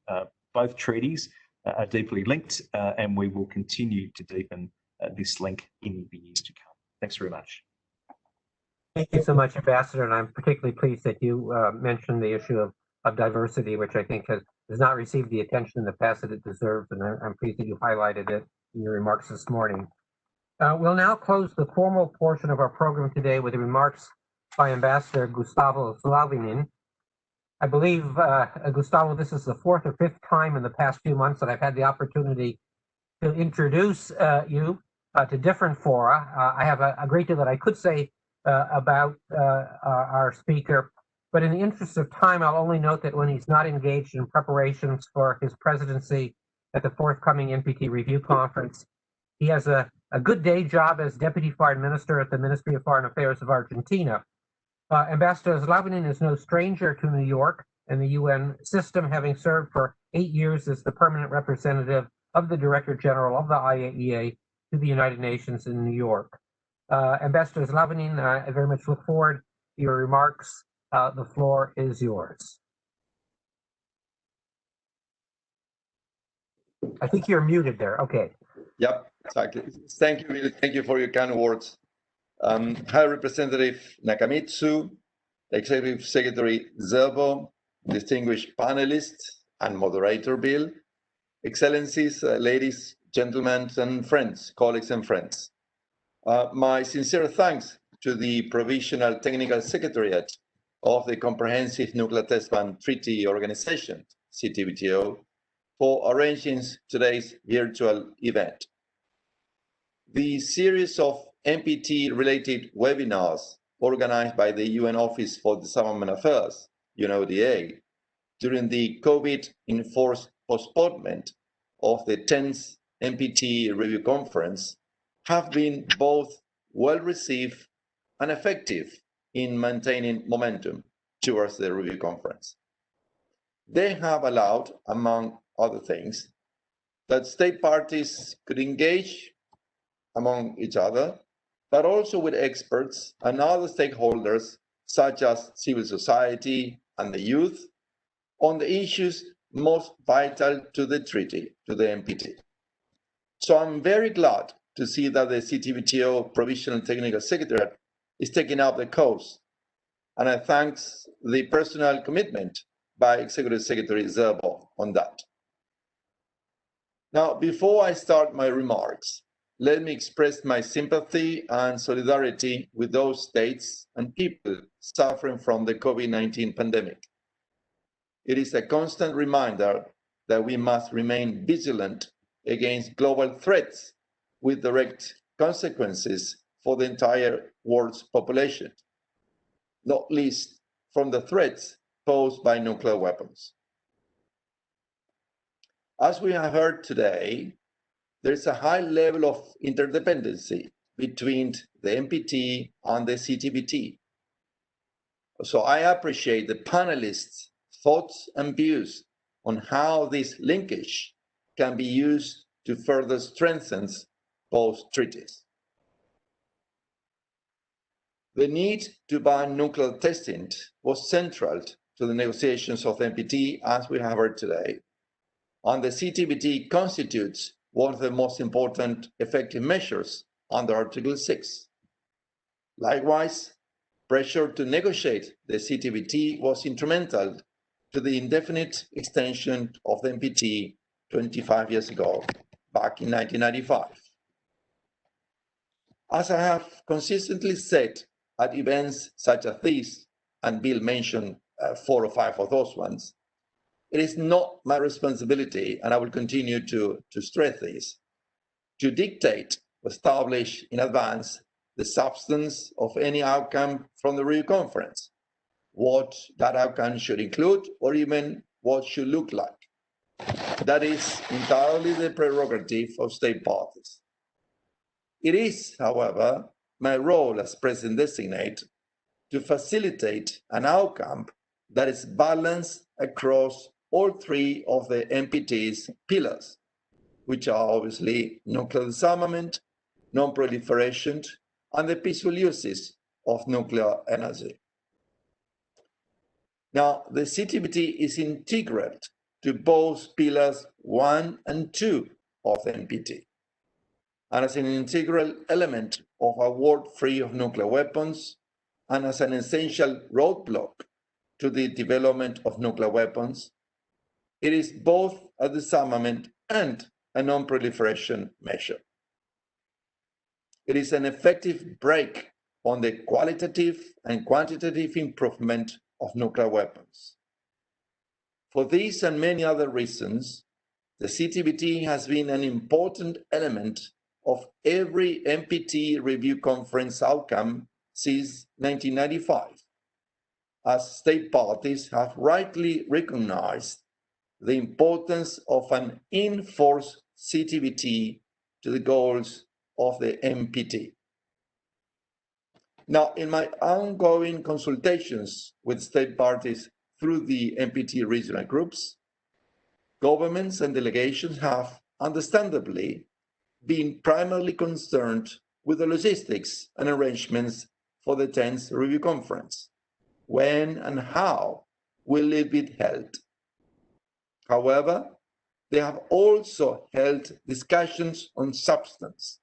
Both treaties are deeply linked, and we will continue to deepen this link in the years to come. Thanks very much. Thank you so much, Ambassador, and I'm particularly pleased that you mentioned the issue of diversity, which I think has not received the attention in the past that it deserves, and I'm pleased that you highlighted it in your remarks this morning. We'll now close the formal portion of our program today with the remarks by Ambassador Gustavo Slavinin. I believe, Gustavo, this is the fourth or fifth time in the past few months that I've had the opportunity to introduce you to different fora. I have a great deal that I could say about our speaker, but in the interest of time, I'll only note that when he's not engaged in preparations for his presidency at the forthcoming NPT Review Conference, he has a good day job as Deputy Foreign Minister at the Ministry of Foreign Affairs of Argentina. Ambassador Slavinin is no stranger to New York and the UN system, having served for 8 years as the permanent representative of the Director General of the IAEA to the United Nations in New York. Ambassador Slavinin, I very much look forward to your remarks. The floor is yours. I think you're muted there. Okay. Yep, exactly. Thank you, Bill. Thank you for your kind words. High Representative Nakamitsu, Executive Secretary Zerbo, distinguished panelists and moderator Bill, Excellencies, ladies, gentlemen, and friends, colleagues and friends. My sincere thanks to the Provisional Technical Secretariat of the Comprehensive Nuclear Test Ban Treaty Organization, CTBTO, for arranging today's virtual event. The series of NPT-related webinars organized by the UN Office for Disarmament Affairs, UNODA, during the COVID-enforced postponement of the 10th NPT Review Conference have been both well-received and effective in maintaining momentum towards the review conference. They have allowed, among other things, that state parties could engage among each other, but also with experts and other stakeholders, such as civil society and the youth, on the issues most vital to the treaty, to the NPT. So I'm very glad to see that the CTBTO Provisional Technical Secretariat is taking up the cause, and I thank the personal commitment by Executive Secretary Zerbo on that. Now, before I start my remarks, let me express my sympathy and solidarity with those states and people suffering from the COVID-19 pandemic. It is a constant reminder that we must remain vigilant against global threats with direct consequences for the entire world's population, not least from the threats posed by nuclear weapons. As we have heard today, there is a high level of interdependency between the NPT and the CTBT. So I appreciate the panelists' thoughts and views on how this linkage can be used to further strengthen both treaties. The need to ban nuclear testing was central to the negotiations of the NPT, as we have heard today, and the CTBT constitutes one of the most important effective measures under Article 6. Likewise, pressure to negotiate the CTBT was instrumental to the indefinite extension of the NPT 25 years ago, back in 1995. As I have consistently said at events such as this, and Bill mentioned 4 or 5 of those ones, it is not my responsibility, and I will continue to stress this, to dictate, establish in advance the substance of any outcome from the review conference, what that outcome should include, or even what should look like. That is entirely the prerogative of state parties. It is, however, my role as President-designate to facilitate an outcome that is balanced across all three of the NPT's pillars, which are obviously nuclear disarmament, non-proliferation, and the peaceful uses of nuclear energy. Now, the CTBT is integral to both pillars 1 and 2 of the NPT, and as an integral element of a world free of nuclear weapons, and as an essential roadblock to the development of nuclear weapons, it is both a disarmament and a non-proliferation measure. It is an effective brake on the qualitative and quantitative improvement of nuclear weapons. For these and many other reasons, the CTBT has been an important element of every NPT Review Conference outcome since 1995, as state parties have rightly recognized the importance of an in-force CTBT to the goals of the NPT. Now, in my ongoing consultations with state parties through the NPT regional groups, governments and delegations have understandably been primarily concerned with the logistics and arrangements for the 10th Review Conference. When and how will it be held? However, they have also held discussions on substance,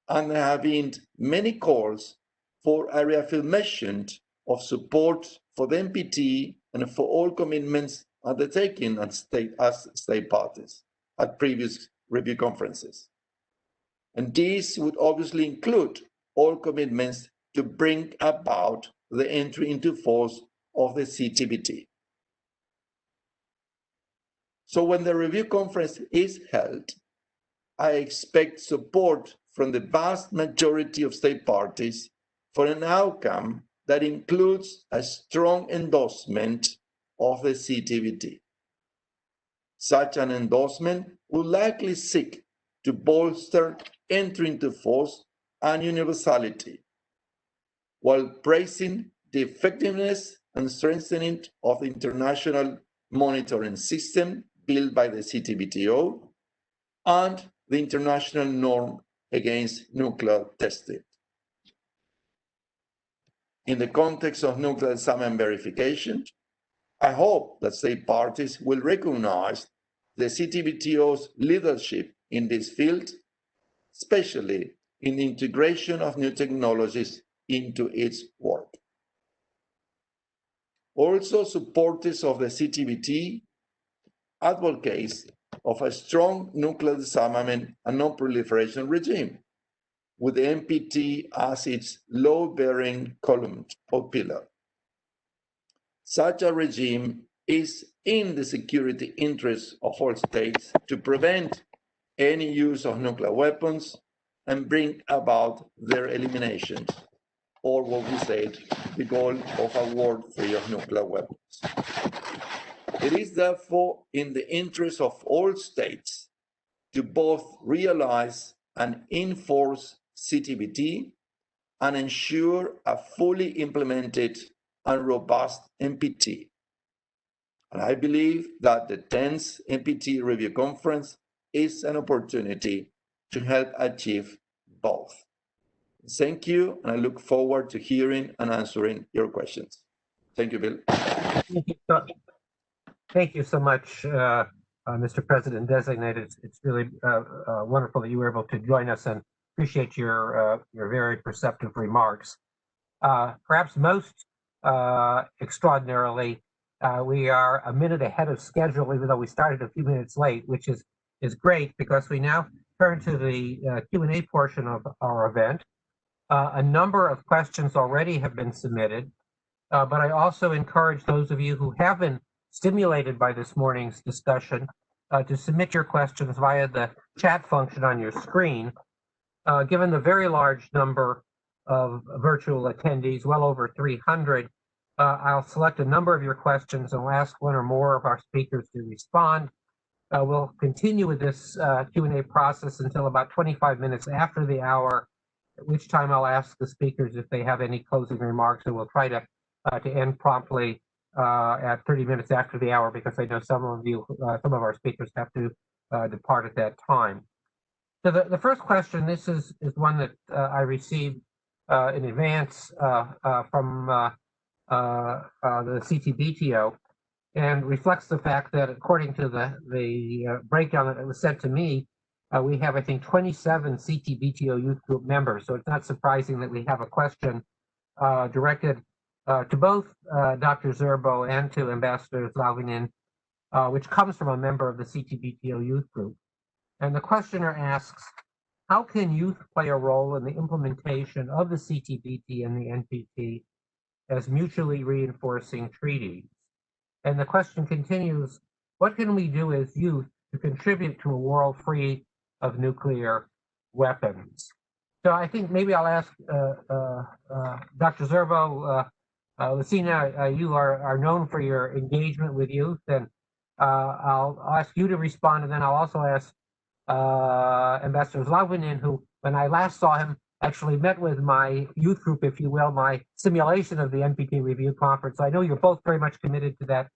and there have been many calls for a reaffirmation of support for the NPT and for all commitments undertaken as state parties at previous review conferences. And these would obviously include all commitments to bring about the entry into force of the CTBT. So when the review conference is held, I expect support from the vast majority of state parties for an outcome that includes a strong endorsement of the CTBT. Such an endorsement will likely seek to bolster entry into force and universality, while praising the effectiveness and strengthening of the international monitoring system built by the CTBTO and the international norm against nuclear testing. In the context of nuclear disarmament verification, I hope that state parties will recognize the CTBTO's leadership in this field, especially in the integration of new technologies into its work. Also, supporters of the CTBT advocates of a strong nuclear disarmament and non-proliferation regime, with the NPT as its load-bearing column or pillar. Such a regime is in the security interests of all states to prevent any use of nuclear weapons and bring about their elimination, or what we said, the goal of a world free of nuclear weapons. It is therefore in the interest of all states to both realize and enforce CTBT and ensure a fully implemented and robust NPT. And I believe that the 10th NPT Review Conference is an opportunity to help achieve both. Thank you, and I look forward to hearing and answering your questions. Thank you, Bill. Thank you so much, Mr. President Designated. It's really wonderful that you were able to join us, and appreciate your very perceptive remarks. Perhaps most extraordinarily, we are a minute ahead of schedule, even though we started a few minutes late, which is great because we now turn to the Q&A portion of our event. A number of questions already have been submitted, but I also encourage those of you who have been stimulated by this morning's discussion to submit your questions via the chat function on your screen. Given the very large number of virtual attendees, well over 300, I'll select a number of your questions and we'll ask one or more of our speakers to respond. We'll continue with this Q&A process until about 25 minutes after the hour, at which time I'll ask the speakers if they have any closing remarks, and we'll try to end promptly at 30 minutes after the hour, because I know some of our speakers have to depart at that time. So the first question, this is one that I received in advance from the CTBTO, and reflects the fact that according to the breakdown that was sent to me, we have, I think, 27 CTBTO youth group members. So it's not surprising that we have a question directed to both Dr. Zerbo and to Ambassador Zalvinin, which comes from a member of the CTBTO youth group. And the questioner asks, how can youth play a role in the implementation of the CTBT and the NPT as mutually reinforcing treaties? And the question continues, what can we do as youth to contribute to a world free of nuclear weapons? So I think maybe I'll ask Dr. Zerbo, Lassina, you are known for your engagement with youth, and I'll ask you to respond, and then I'll also ask Ambassador Zalvinin, who, when I last saw him, actually met with my youth group, if you will, my simulation of the NPT Review Conference. So I know you're both very much committed to that,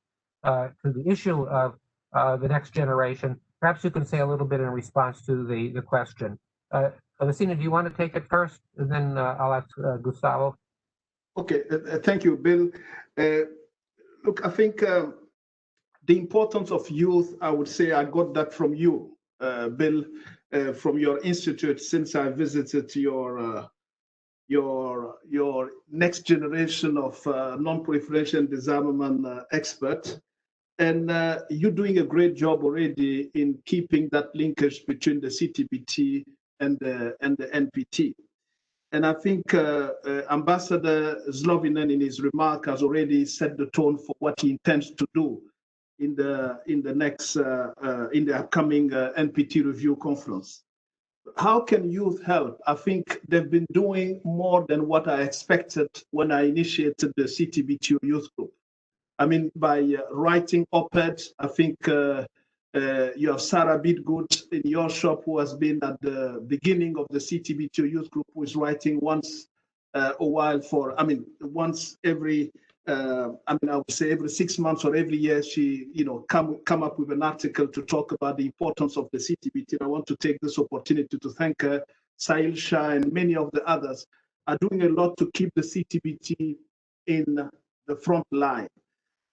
to the issue of the next generation. Perhaps you can say a little bit in response to the question. Lassina, do you want to take it first? And then I'll ask Gustavo. Okay, thank you, Bill. Look, I think the importance of youth, I would say I got that from you, Bill, from your institute, since I visited your next generation of non-proliferation disarmament experts. And you're doing a great job already in keeping that linkage between the CTBT and the NPT. And I think Ambassador Zalvinin, in his remark, has already set the tone for what he intends to do in the upcoming NPT Review Conference. How can youth help? I think they've been doing more than what I expected when I initiated the CTBTO youth group. I mean, by writing op-eds, I think you have Sarah Bidgood in your shop, who has been at the beginning of the CTBTO youth group, who is writing once a while for, once every, I would say every 6 months or every year, she, come up with an article to talk about the importance of the CTBT. I want to take this opportunity to thank her. Sahil Shah and many of the others are doing a lot to keep the CTBT in the front line.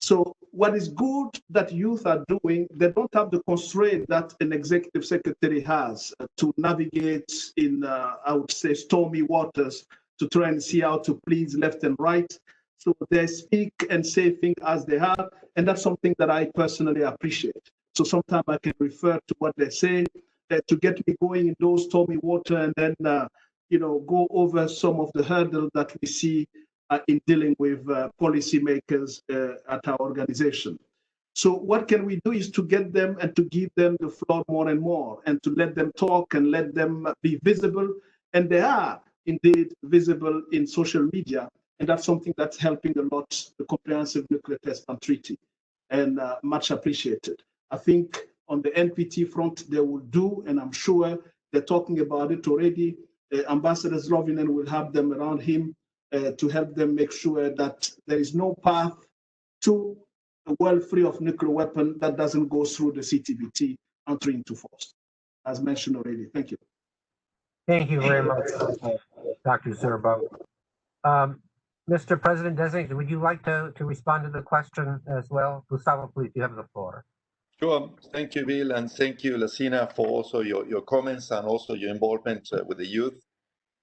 So what is good that youth are doing, they don't have the constraint that an executive secretary has to navigate in, I would say, stormy waters to try and see how to please left and right. So they speak and say things as they are, and that's something that I personally appreciate. So sometimes I can refer to what they say to get me going in those stormy water, and then, go over some of the hurdles that we see in dealing with policymakers at our organization. So what can we do is to get them and to give them the floor more and more, and to let them talk and let them be visible. And they are indeed visible in social media. And that's something that's helping a lot, the Comprehensive Nuclear Test Ban Treaty, and much appreciated. I think on the NPT front, they will do, and I'm sure they're talking about it already. Ambassador Zalvinin will have them around him to help them make sure that there is no path to a world free of nuclear weapon that doesn't go through the CTBT entering into force, as mentioned already. Thank you. Thank you very much, Dr. Zerbo. Mr. President Designate, would you like to respond to the question as well? Gustavo, please, you have the floor. Sure. Thank you, Bill, and thank you, Lassina, for also your comments and also your involvement with the youth.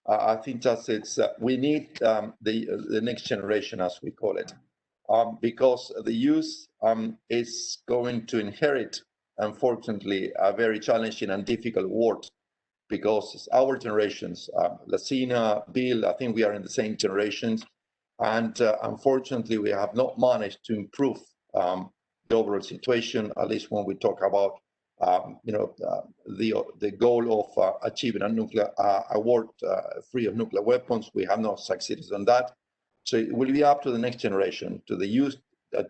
I think just we need the next generation, as we call it, because the youth is going to inherit, unfortunately, a very challenging and difficult world, because our generations, Lassina, Bill, I think we are in the same generations, and unfortunately, we have not managed to improve the overall situation, at least when we talk about the goal of achieving a world free of nuclear weapons. We have not succeeded on that. So it will be up to the next generation, to the youth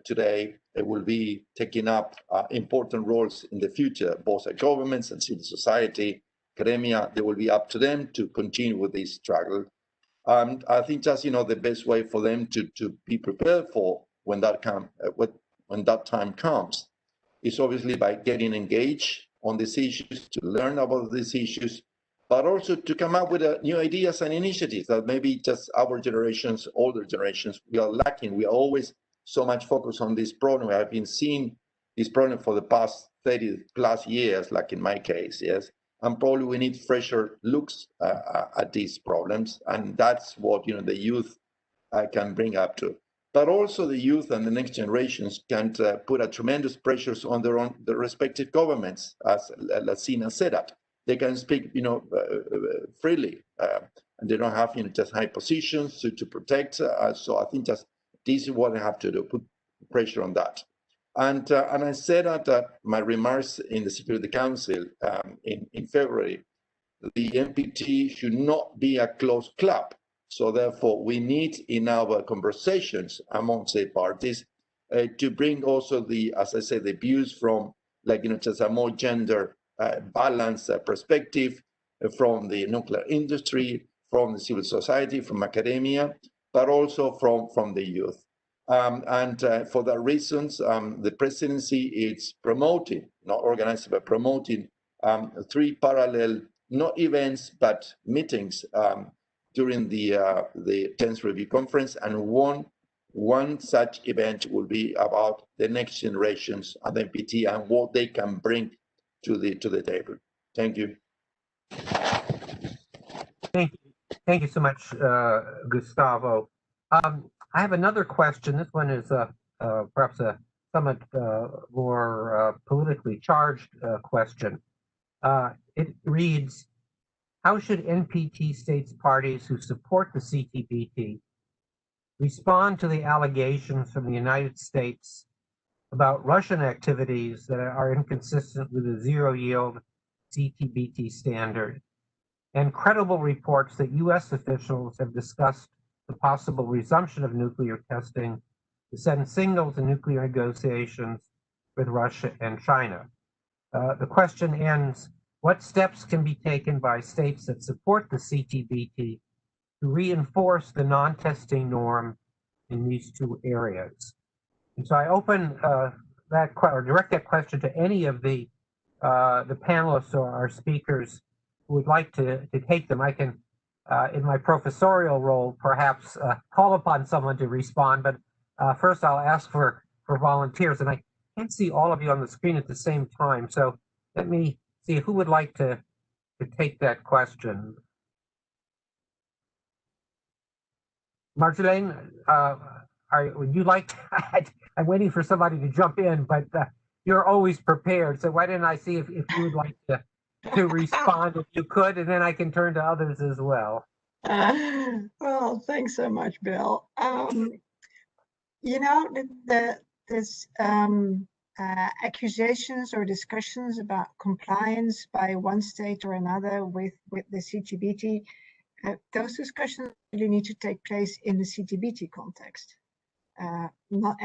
today. It will be taking up important roles in the future, both at governments and civil society, academia. They will be up to them to continue with this struggle. I think just, the best way for them to be prepared for when that time comes, is obviously by getting engaged on these issues, to learn about these issues, but also to come up with new ideas and initiatives that maybe just our generations, older generations, we are lacking. We are always so much focused on this problem. We have been seeing this problem for the past 30 plus years, like in my case, yes. And probably we need fresher looks at these problems. And that's what, the youth can bring up to. But also the youth and the next generations can put a tremendous pressures on their respective governments, as Lassina said that. They can speak, freely, and they don't have, just high positions to protect. So I think just this is what I have to do, put pressure on that. And I said that my remarks in the Security Council in February, the NPT should not be a closed club. So therefore, we need in our conversations amongst the parties to bring also as I said, the views from just a more gender balanced perspective from the nuclear industry, from the civil society, from academia, but also from the youth. And for that reasons, the presidency is promoting, not organizing, but promoting 3 parallel, not events, but meetings during the 10th Review Conference, and one such event will be about the next generations of NPT and what they can bring to the table. Thank you. Thank you so much, Gustavo. I have another question. This one is perhaps a somewhat more politically charged question. It reads, how should NPT states parties who support the CTBT respond to the allegations from the United States about Russian activities that are inconsistent with the zero-yield CTBT standard, and credible reports that U.S. officials have discussed the possible resumption of nuclear testing to send signals in nuclear negotiations with Russia and China? The question ends, what steps can be taken by states that support the CTBT to reinforce the non-testing norm in these 2 areas? And so I open direct that question to any of the panelists or our speakers who would like to take them. I can, in my professorial role, perhaps call upon someone to respond, but first I'll ask for volunteers, and I can't see all of you on the screen at the same time, so let me see who would like to take that question. Marjolijn, would you like to, I'm waiting for somebody to jump in, but you're always prepared, so why didn't I see if you would like to respond if you could, and then I can turn to others as well. Well, thanks so much, Bill. This accusations or discussions about compliance by one state or another with the CTBT, those discussions really need to take place in the CTBT context, not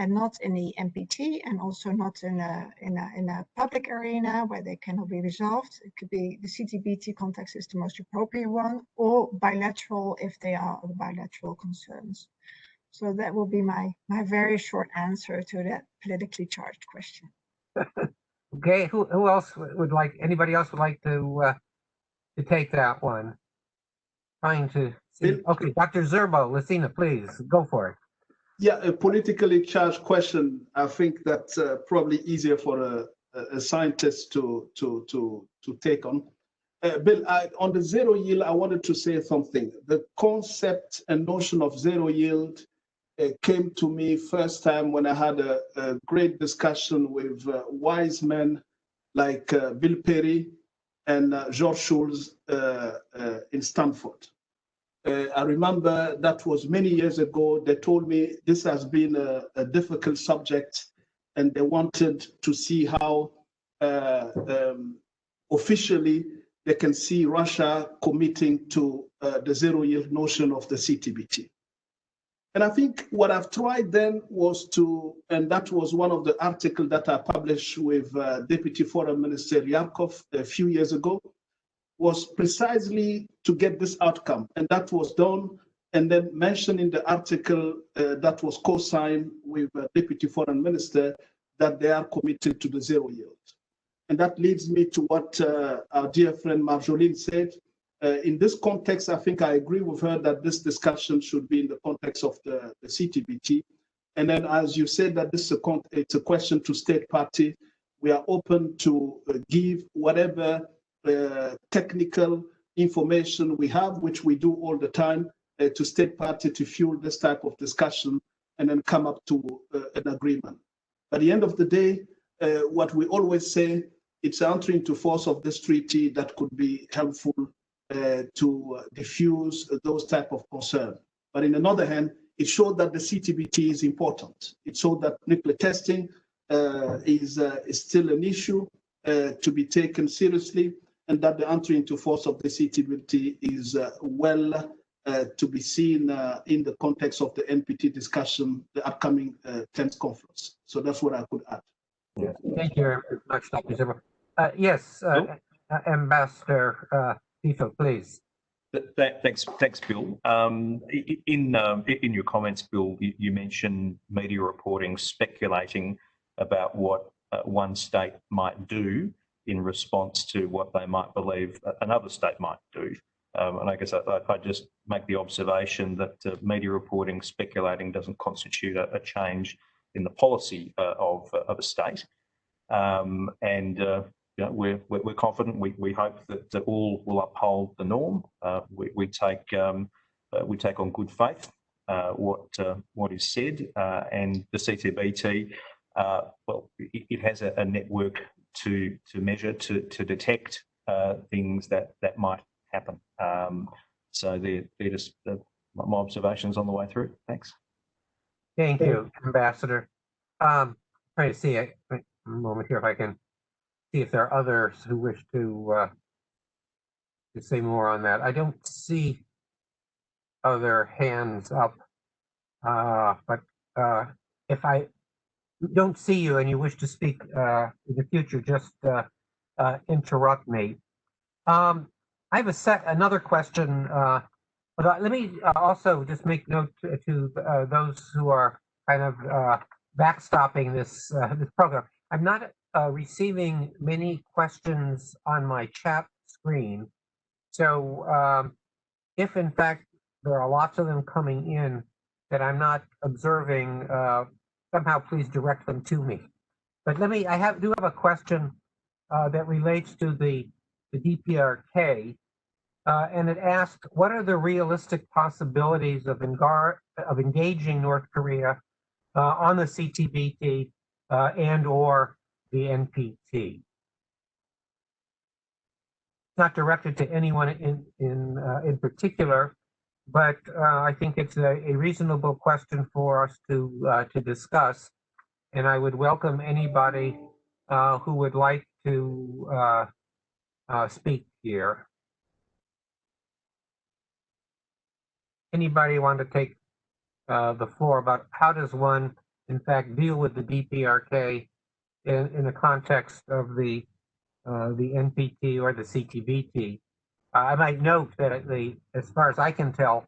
in the NPT, and also not in a public arena where they cannot be resolved. It could be the CTBT context is the most appropriate one, or bilateral if they are of bilateral concerns. So that will be my very short answer to that politically charged question. Okay, who else would like? Anybody else would like to take that one? Trying to see. Okay, Dr. Zerbo, Lassina, please go for it. Yeah, a politically charged question. I think that's probably easier for a scientist to take on. Bill, on the zero yield, I wanted to say something. The concept and notion of zero yield came to me first time when I had a great discussion with wise men like Bill Perry and George Shultz in Stanford. I remember that was many years ago. They told me this has been a difficult subject, and they wanted to see how officially they can see Russia committing to the zero yield notion of the CTBT. And I think what I've tried then was to, and that was one of the articles that I published with Deputy Foreign Minister Ryabkov a few years ago, was precisely to get this outcome. And that was done and then mentioned in the article that was co-signed with Deputy Foreign Minister that they are committed to the zero yield. And that leads me to what our dear friend Marjolijn said. In this context, I think I agree with her that this discussion should be in the context of the CTBT. And then, as you said, that this is it's a question to state party. We are open to give whatever technical information we have, which we do all the time, to state party to fuel this type of discussion and then come up to an agreement. At the end of the day, what we always say, it's entry into force of this treaty that could be helpful to diffuse those type of concerns. But in another hand, it showed that the CTBT is important. It showed that nuclear testing is still an issue to be taken seriously, and that the entry into force of the CTBT is well to be seen in the context of the NPT discussion, the upcoming 10th conference. So that's what I could add. Yeah. Thank you very much, Dr. Zerbo. Yes, Ambassador Fifield, please. Thanks, Bill. In your comments, Bill, you mentioned media reporting speculating about what one state might do in response to what they might believe another state might do. And I guess I just make the observation that media reporting speculating doesn't constitute a change in the policy of a state. You know, we're confident. We hope that all will uphold the norm. We take on good faith what is said, and the CTBT. Well, it has a network to measure, to detect things that might happen. So they're just my observations on the way through. Thanks. Thank you, Ambassador. Trying to see a moment here if I can see if there are others who wish to say more on that. I don't see other hands up, but if I don't see you and you wish to speak in the future, just interrupt me. I have another question, but let me also just make note to those who are kind of backstopping this this program. I'm not receiving many questions on my chat screen, so if in fact there are lots of them coming in that I'm not observing, somehow please direct them to me. But let me, I do have a question that relates to the DPRK, and it asked, what are the realistic possibilities of engaging North Korea on the CTBT and or the NPT? Not directed to anyone in particular, but I think it's a reasonable question for us to discuss, and I would welcome anybody who would like to speak here. Anybody want to take the floor about how does one, in fact, deal with the DPRK in the context of the NPT or the CTBT? I might note that as far as I can tell,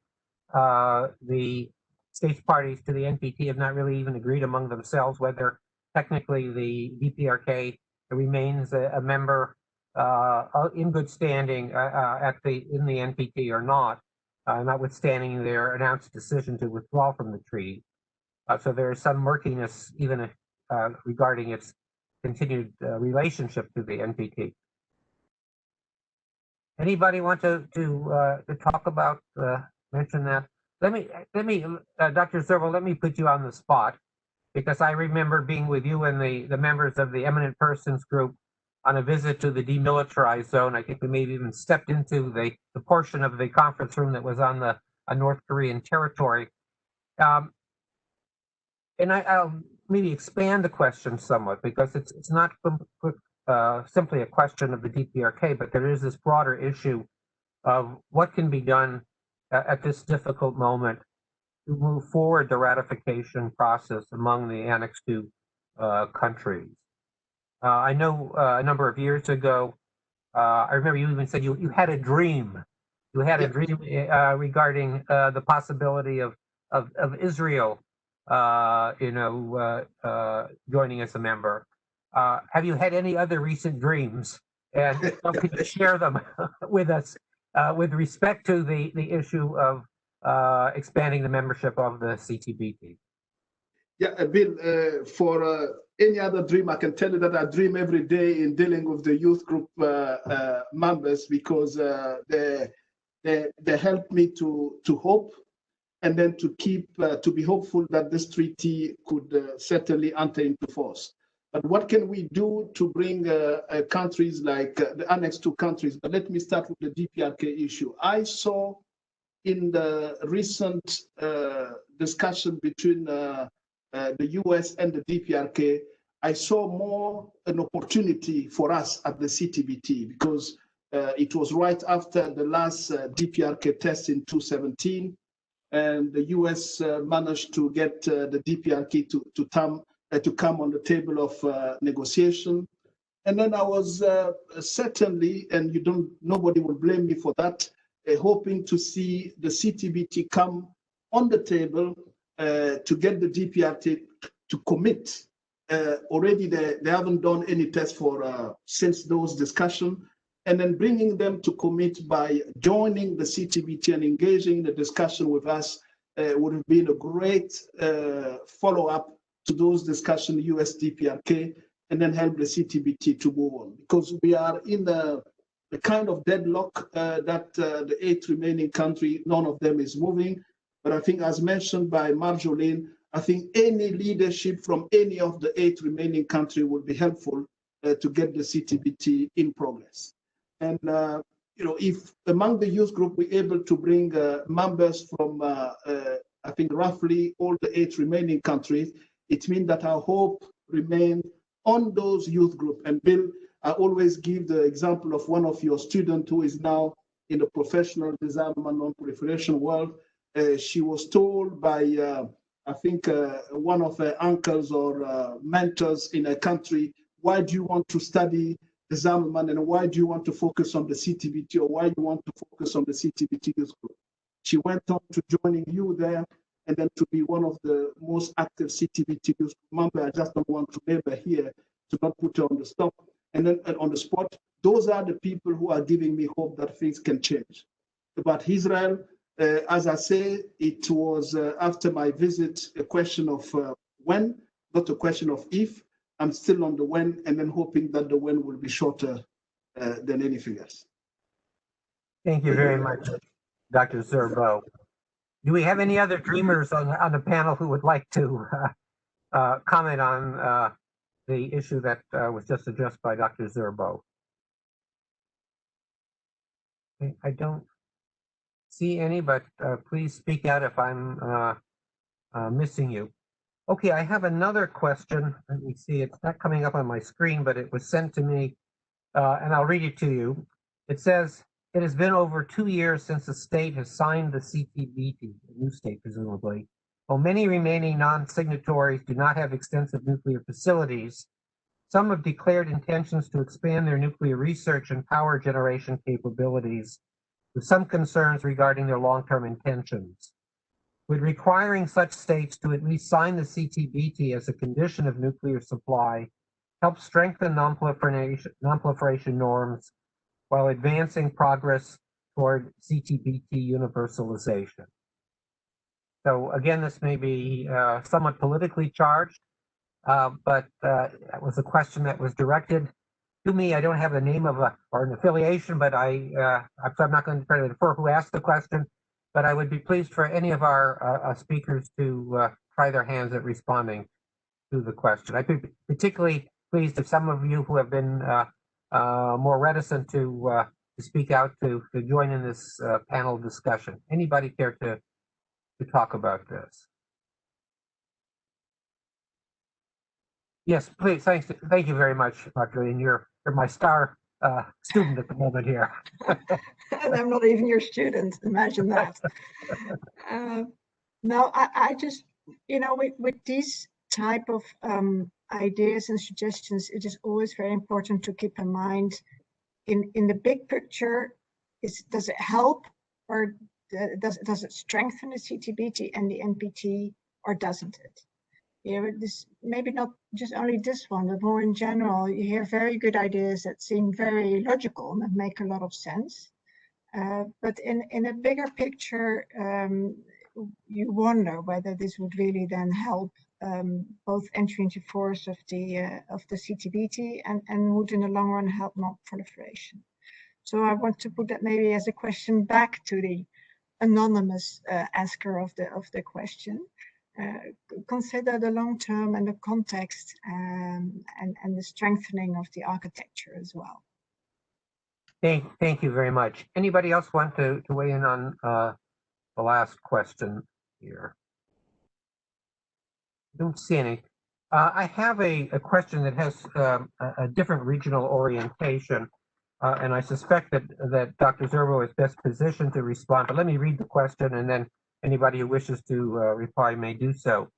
the states parties to the NPT have not really even agreed among themselves whether technically the DPRK remains a member in good standing in the NPT or not, notwithstanding their announced decision to withdraw from the treaty. So there is some murkiness even regarding its continued relationship to the NPT. Anybody want to talk about mention that? Let me Dr. Zerbo, let me put you on the spot, because I remember being with you and the members of the Eminent Persons Group on a visit to the demilitarized zone. I think we maybe even stepped into the portion of the conference room that was on the North Korean territory. And I'll maybe expand the question somewhat, because it's not simply a question of the DPRK, but there is this broader issue of what can be done at this difficult moment to move forward the ratification process among the Annex II countries. I know a number of years ago, I remember you even said you had a dream You had a dream regarding the possibility of Israel, joining as a member. Have you had any other recent dreams? And could you share them with us with respect to the issue of expanding the membership of the CTBT? Yeah, Bill, for any other dream, I can tell you that I dream every day in dealing with the youth group members, because they help me to hope, and then to be hopeful that this treaty could certainly enter into force. But what can we do to bring countries like the Annex II countries? But let me start with the DPRK issue. I saw in the recent discussion between the US and the DPRK, I saw more an opportunity for us at the CTBT, because it was right after the last DPRK test in 2017, and the US managed to get the DPRK to come on the table of negotiation. And then I was certainly, and nobody will blame me for that, hoping to see the CTBT come on the table to get the DPRK to commit. Already they haven't done any tests since those discussions, and then bringing them to commit by joining the CTBT and engaging in the discussion with us would have been a great follow-up to those discussions, US DPRK, and then help the CTBT to move on. Because we are in the kind of deadlock that the 8 remaining countries, none of them is moving. But I think, as mentioned by Marjolijn, I think any leadership from any of the 8 remaining countries would be helpful to get the CTBT in progress. And if among the youth group we're able to bring members from, I think, roughly all the 8 remaining countries, it means that our hope remains on those youth groups. And Bill, I always give the example of one of your students who is now in the professional disarmament non-proliferation world. She was told by, I think, one of her uncles or mentors in a country, why do you want to study disarmament, and why do you want to focus on the CTBT, or why you want to focus on the CTBT youth group? She went on to joining you there, and then to be one of the most active CTBT youth members. I just don't want to name her here to not put her on the spot. And then on the spot, those are the people who are giving me hope that things can change. About Israel, as I say, it was after my visit a question of when, not a question of if. I'm still on the when, and then hoping that the when will be shorter than anything else. Thank you very much, Dr. Zerbo. Do we have any other dreamers on the panel who would like to comment on the issue that was just addressed by Dr. Zerbo? I don't see any, but please speak out if I'm missing you. Okay, I have another question. Let me see, it's not coming up on my screen, but it was sent to me, and I'll read it to you. It says, it has been over 2 years since the state has signed the CTBT, a new state presumably. While many remaining non-signatories do not have extensive nuclear facilities, some have declared intentions to expand their nuclear research and power generation capabilities, with some concerns regarding their long-term intentions. Would requiring such states to at least sign the CTBT as a condition of nuclear supply help strengthen non-proliferation norms while advancing progress toward CTBT universalization? So again, this may be somewhat politically charged, but that was a question that was directed to me. I don't have the name of or an affiliation, but I'm not going to try to infer who asked the question, but I would be pleased for any of our speakers to try their hands at responding to the question. I'd be particularly pleased if some of you who have been more reticent to speak out to join in this panel discussion. Anybody care to talk about this? Yes, please. Thanks. Thank you very much, Marjolijn. You're my star student at the moment here. And I'm not even your student. Imagine that. No, I just, with these type of ideas and suggestions, it is always very important to keep in mind in the big picture, does it help or does it strengthen the CTBT and the NPT, or doesn't it? You know, this maybe not just only this one, but more in general. You hear very good ideas that seem very logical and that make a lot of sense. But in a bigger picture, you wonder whether this would really then help both entry into force of the CTBT and would in the long run help non-proliferation. So I want to put that maybe as a question back to the anonymous asker of the question. Consider the long term and the context and the strengthening of the architecture as well. Thank you very much. Anybody else want to weigh in on the last question here? I don't see any. I have a question that has a different regional orientation, and I suspect that Dr. Zerbo is best positioned to respond, but let me read the question, and then anybody who wishes to reply may do so.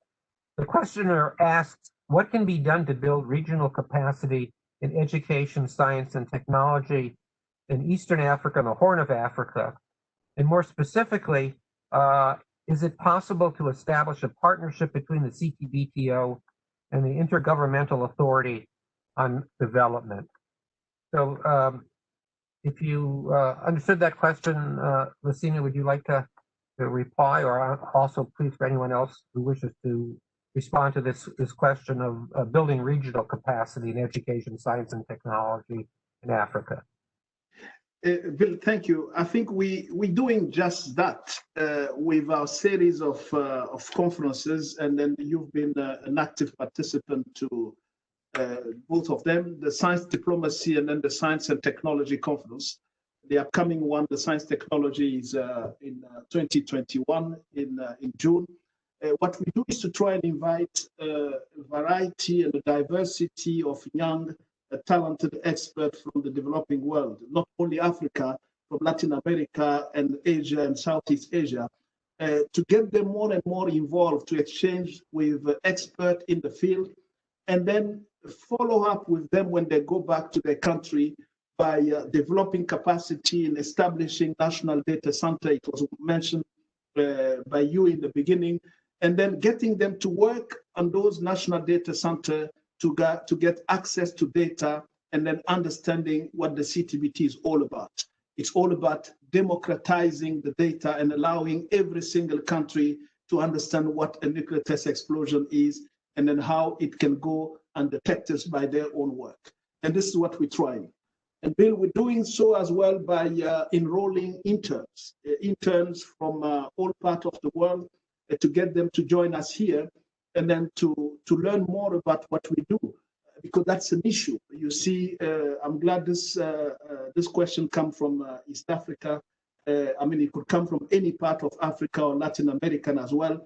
The questioner asks, what can be done to build regional capacity in education, science, and technology in Eastern Africa and the Horn of Africa? And more specifically, is it possible to establish a partnership between the CTBTO and the Intergovernmental Authority on Development? So if you understood that question, Lassina, would you like to reply, or also please for anyone else who wishes to respond to this question of building regional capacity in education, science, and technology in Africa? Bill, thank you. I think we're doing just that with our series of conferences, and then you've been an active participant to both of them, the Science Diplomacy and then the Science and Technology Conference. The upcoming one, the Science Technology, is in 2021 in June. What we do is to try and invite a variety and a diversity of young, talented experts from the developing world, not only Africa, from Latin America and Asia and Southeast Asia, to get them more and more involved, to exchange with experts in the field, and then follow up with them when they go back to their country by developing capacity and establishing national data center. It was mentioned by you in the beginning, and then getting them to work on those national data center to get access to data and then understanding what the CTBT is all about. It's all about democratizing the data and allowing every single country to understand what a nuclear test explosion is and then how it can go undetected by their own work. And this is what we're trying. And Bill, we're doing so as well by enrolling interns from all parts of the world to get them to join us here and then to learn more about what we do, because that's an issue. You see, I'm glad this question come from East Africa. I mean, it could come from any part of Africa or Latin American as well.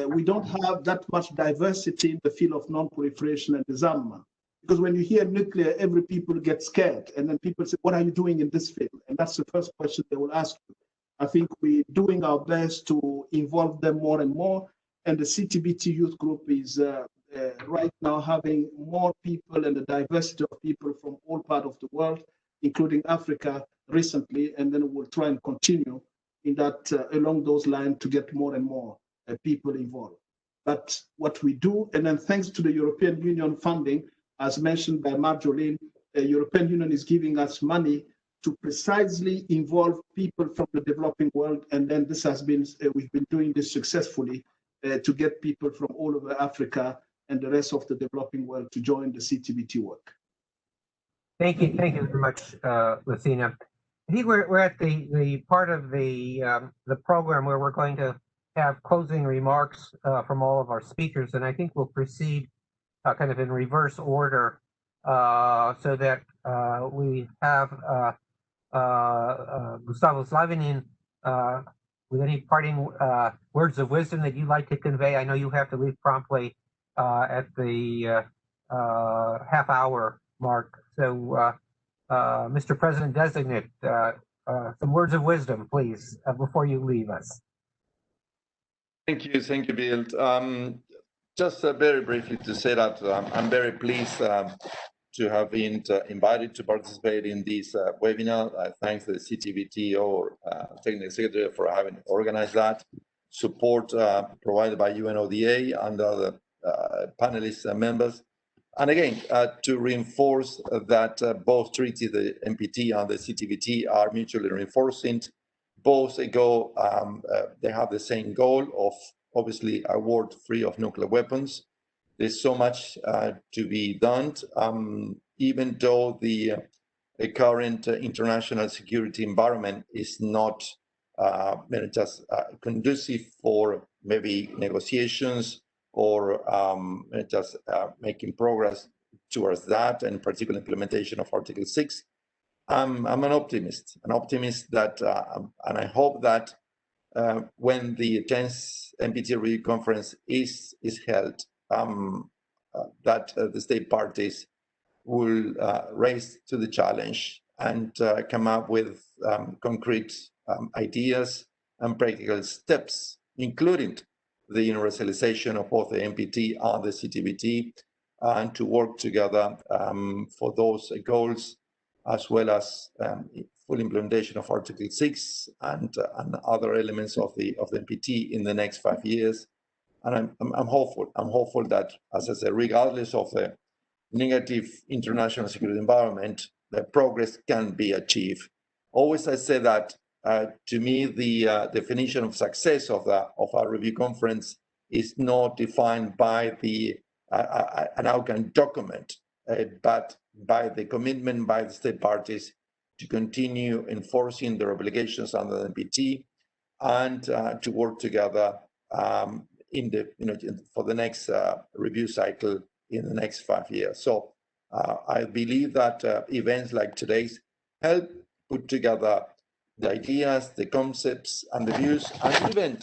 We don't have that much diversity in the field of non-proliferation and disarmament. Because when you hear nuclear, every people get scared. And then people say, what are you doing in this field? And that's the first question they will ask you. I think we're doing our best to involve them more and more. And the CTBT youth group is right now having more people and a diversity of people from all parts of the world, including Africa recently. And then we'll try and continue in that along those lines to get more and more people involved. But what we do, and then thanks to the European Union funding, as mentioned by Marjolijn, the European Union is giving us money to precisely involve people from the developing world. And then this has been, we've been doing this successfully to get people from all over Africa and the rest of the developing world to join the CTBT work. Thank you very much, Lassina. I think we're at the part of the program where we're going to have closing remarks from all of our speakers, and I think we'll proceed kind of in reverse order so that we have Gustavo Slavinin with any parting words of wisdom that you'd like to convey. I know you have to leave promptly at the half-hour mark. So, Mr. President-designate, some words of wisdom, please, before you leave us. Thank you, Bill. Just very briefly to say that I'm very pleased to have been invited to participate in this webinar. I thank the CTBTO Technical Secretary for having organized that. Support provided by UNODA and other panelists and members. And again, to reinforce that both treaties, the NPT and the CTBT, are mutually reinforcing. Both they have the same goal of obviously a world free of nuclear weapons. There's so much to be done, even though the current international security environment is not just conducive for maybe negotiations or just making progress towards that, and particular implementation of Article 6. I'm an optimist that, and I hope that when the 10th NPT Review Conference is held, that the state parties will raise to the challenge and come up with concrete ideas and practical steps, including the universalization of both the NPT and the CTBT, and to work together for those goals, as well as full implementation of Article 6 and other elements of the NPT in the next 5 years. And I'm hopeful. I'm hopeful that, as I said, regardless of the negative international security environment, the progress can be achieved. Always I say that to me, the definition of success of our review conference is not defined by an outcome document, but by the commitment by the state parties to continue enforcing their obligations under the NPT and to work together for the next review cycle in the next 5 years. So I believe that events like today's help put together the ideas, the concepts, and the views, and even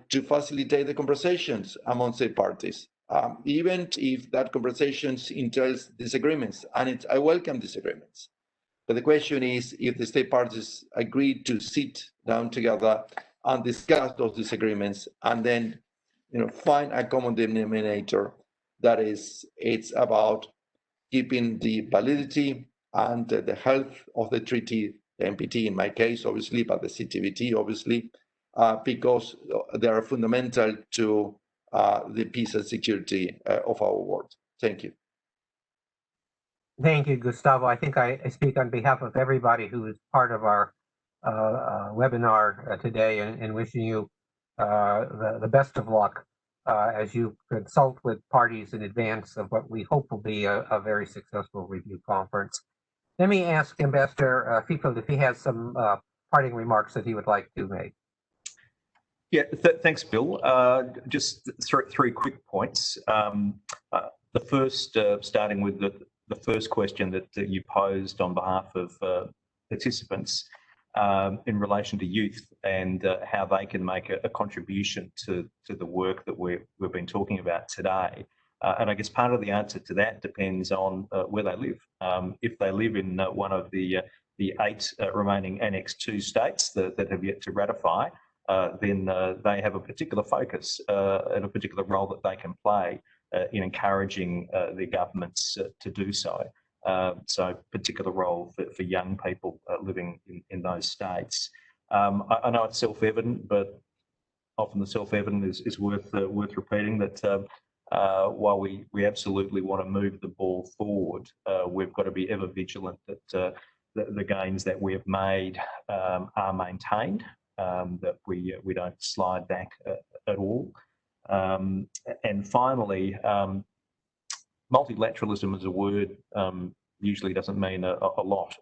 to facilitate the conversations among state parties, even if that conversations entails disagreements, and I welcome disagreements. But the question is, if the state parties agree to sit down together and discuss those disagreements, and then find a common denominator, that is, it's about keeping the validity and the health of the treaty, the NPT in my case, obviously, but the CTBT, obviously, because they are fundamental to the peace and security of our world. Thank you. Thank you, Gustavo. I think I speak on behalf of everybody who is part of our webinar today, and wishing you the best of luck as you consult with parties in advance of what we hope will be a very successful review conference. Let me ask Ambassador Fifield if he has some parting remarks that he would like to make. Yeah, thanks, Bill. Just three quick points. The first, starting with the first question that you posed on behalf of participants in relation to youth and how they can make a contribution to the work that we've been talking about today. And I guess part of the answer to that depends on where they live. If they live in one of the 8 remaining Annex II states that have yet to ratify, then they have a particular focus and a particular role that they can play in encouraging the governments to do so. So particular role for young people living in those states. I know it's self-evident, but often the self-evident is worth repeating that while we absolutely want to move the ball forward, we've got to be ever vigilant that the gains that we have made are maintained, that we don't slide back at all. And finally, multilateralism as a word usually doesn't mean a lot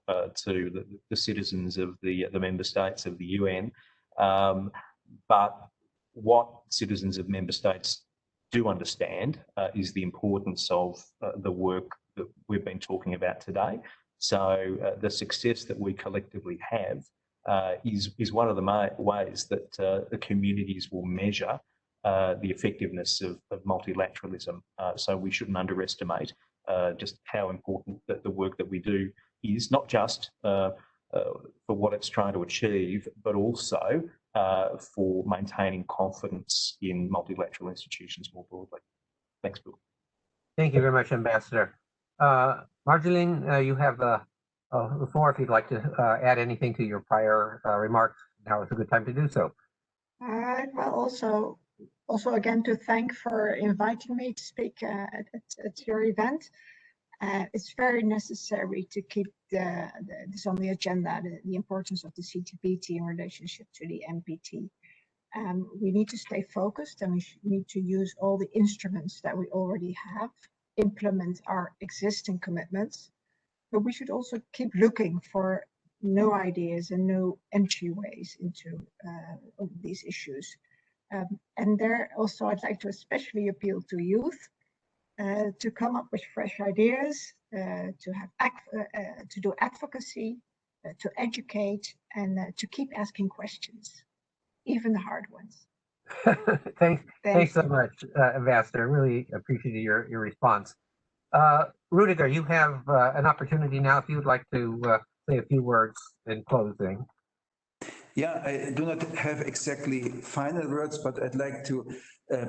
to the citizens of the member states of the UN. But what citizens of member states do understand is the importance of the work that we've been talking about today. So the success that we collectively have is one of the ways that the communities will measure the effectiveness of multilateralism. So we shouldn't underestimate just how important that the work that we do is, not just for what it's trying to achieve, but also for maintaining confidence in multilateral institutions more broadly. Thanks, Bill. Thank you very much, Ambassador. Marjolijn, you have the floor if you'd like to add anything to your prior remarks. Now is a good time to do so. All right. Well, also again to thank for inviting me to speak at your event. It's very necessary to keep this on the agenda, the importance of the CTBT in relationship to the NPT. We need to stay focused, and we need to use all the instruments that we already have, implement our existing commitments, but we should also keep looking for new ideas and new entryways into these issues. And there also I'd like to especially appeal to youth to come up with fresh ideas, to do advocacy, to educate, and to keep asking questions, even the hard ones. Thanks so much, Ambassador. Really appreciated your response. Rüdiger, you have an opportunity now if you would like to say a few words in closing. Yeah, I do not have exactly final words, but I'd like to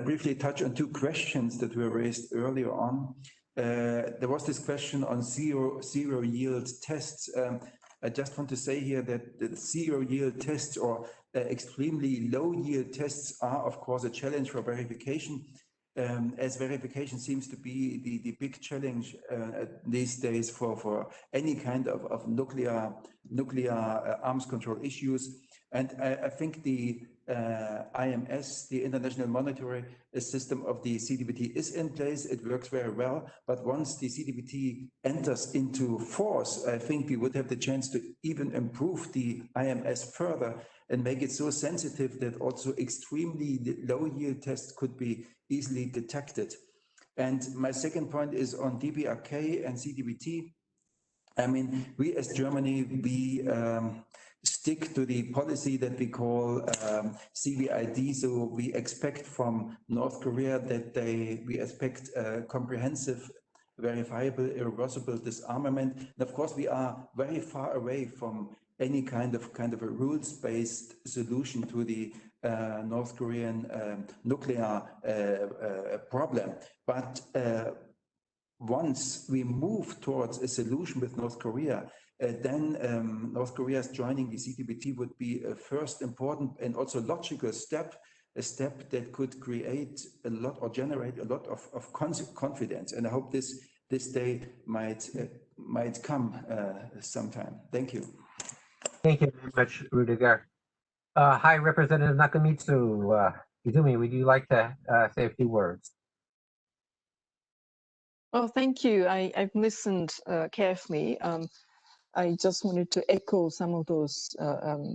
briefly touch on two questions that were raised earlier on. There was this question on zero yield tests. I just want to say here that the zero yield tests or extremely low yield tests are, of course, a challenge for verification, as verification seems to be the big challenge these days for any kind of nuclear arms control issues. And I think the IMS, the International Monitoring System of the CTBT, is in place. It works very well. But once the CTBT enters into force, I think we would have the chance to even improve the IMS further and make it so sensitive that also extremely low yield tests could be easily detected. And my second point is on DPRK and CTBT. I mean, we as Germany, we stick to the policy that we call CBID. So we expect from North Korea that we expect comprehensive, verifiable, irreversible disarmament. And of course, we are very far away from any kind of a rules-based solution to the North Korean nuclear problem. But once we move towards a solution with North Korea, then North Korea's joining the CTBT would be a first important and also logical step, a step that could create a lot or generate a lot of confidence. And I hope this day might come sometime. Thank you. Thank you very much, Rüdiger. Hi, Representative Nakamitsu. Izumi, would you like to say a few words? Well, thank you. I've listened carefully. I just wanted to echo some of those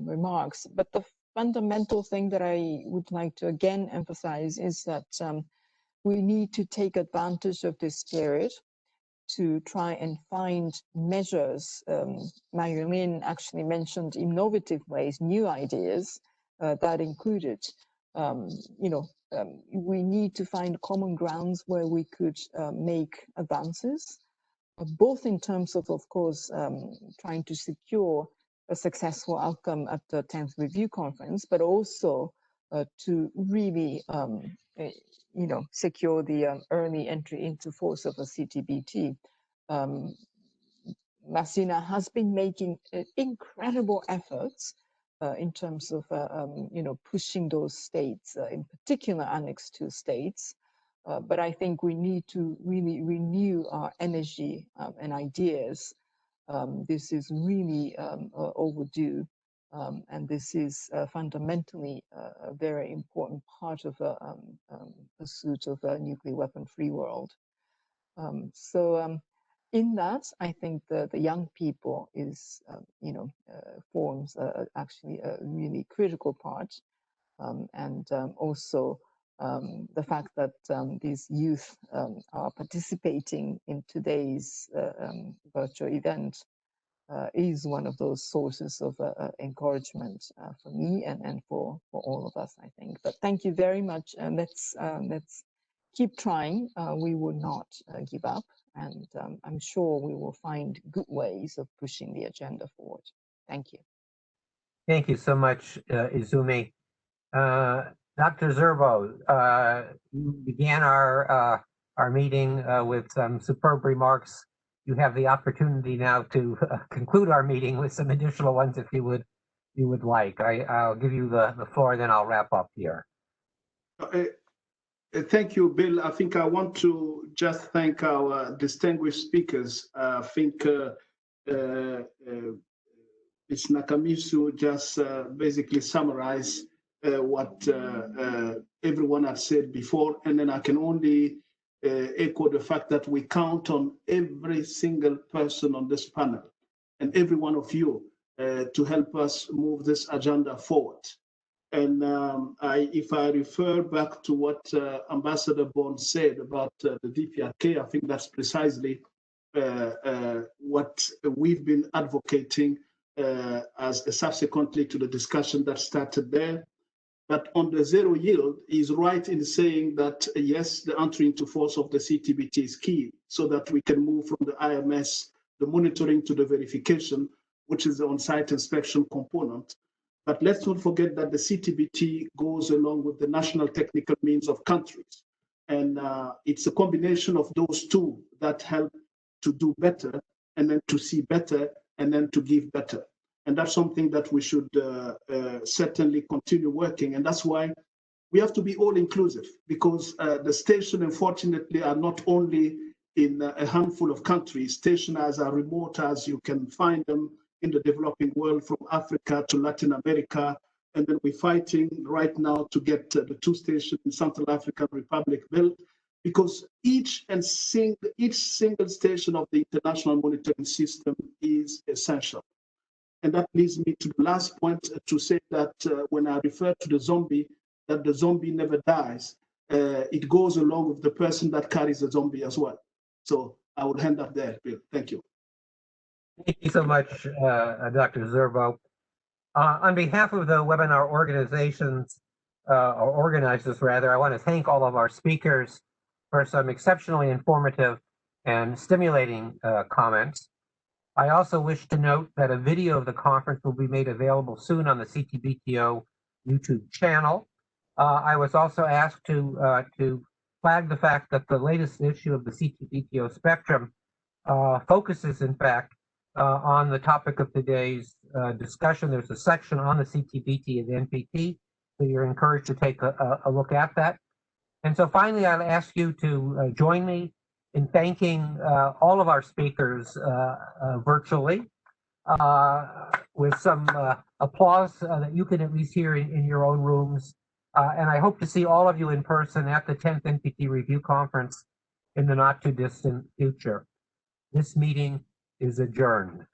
remarks. But the fundamental thing that I would like to again emphasize is that we need to take advantage of this period to try and find measures. Marjolijn actually mentioned innovative ways, new ideas that included, we need to find common grounds where we could make advances, both in terms of course, trying to secure a successful outcome at the 10th Review Conference, but also to really, secure the early entry into force of a CTBT. Lassina has been making incredible efforts in terms of, pushing those states, in particular Annex II states. But I think we need to really renew our energy and ideas. This is really overdue. And this is fundamentally a very important part of the pursuit of a nuclear weapon-free world. In that, I think the young people is, forms actually a really critical part. And also the fact that these youth are participating in today's virtual event is one of those sources of encouragement for me and for all of us, I think. But thank you very much. Let's keep trying. We will not give up. And I'm sure we will find good ways of pushing the agenda forward. Thank you. Thank you so much, Izumi. Dr. Zerbo, you began our meeting with some superb remarks you have the opportunity now to conclude our meeting with some additional ones if you would like. I'll give you the floor, then I'll wrap up here. Thank you, Bill. I think I want to just thank our distinguished speakers. I think Ms. Nakamitsu just basically summarized what everyone has said before, and then I can only echo the fact that we count on every single person on this panel and every one of you to help us move this agenda forward. And if I refer back to what Ambassador Bohn said about the DPRK, I think that's precisely what we've been advocating as subsequently to the discussion that started there. But on the zero yield, he's right in saying that, yes, the entry into force of the CTBT is key so that we can move from the IMS, the monitoring, to the verification, which is the on-site inspection component. But let's not forget that the CTBT goes along with the national technical means of countries. And it's a combination of those two that help to do better, and then to see better, and then to give better. And that's something that we should certainly continue working. And that's why we have to be all inclusive, because the stations, unfortunately, are not only in a handful of countries. Stations as are remote as you can find them in the developing world, from Africa to Latin America. And then we're fighting right now to get the 2 stations in Central African Republic built, because each single station of the international monitoring system is essential. And that leads me to the last point to say that when I refer to the zombie, that the zombie never dies. It goes along with the person that carries the zombie as well. So I would hand up there, Bill. Thank you. Thank you so much, Dr. Zerbo. On behalf of the webinar organizations, or organizers rather, I want to thank all of our speakers for some exceptionally informative and stimulating comments. I also wish to note that a video of the conference will be made available soon on the CTBTO YouTube channel. I was also asked to flag the fact that the latest issue of the CTBTO Spectrum focuses, in fact, on the topic of today's discussion. There's a section on the CTBT and NPT, so you're encouraged to take a look at that. And so finally, I'll ask you to join me in thanking all of our speakers virtually with some applause that you can at least hear in your own rooms. And I hope to see all of you in person at the 10th NPT Review Conference in the not too distant future. This meeting is adjourned.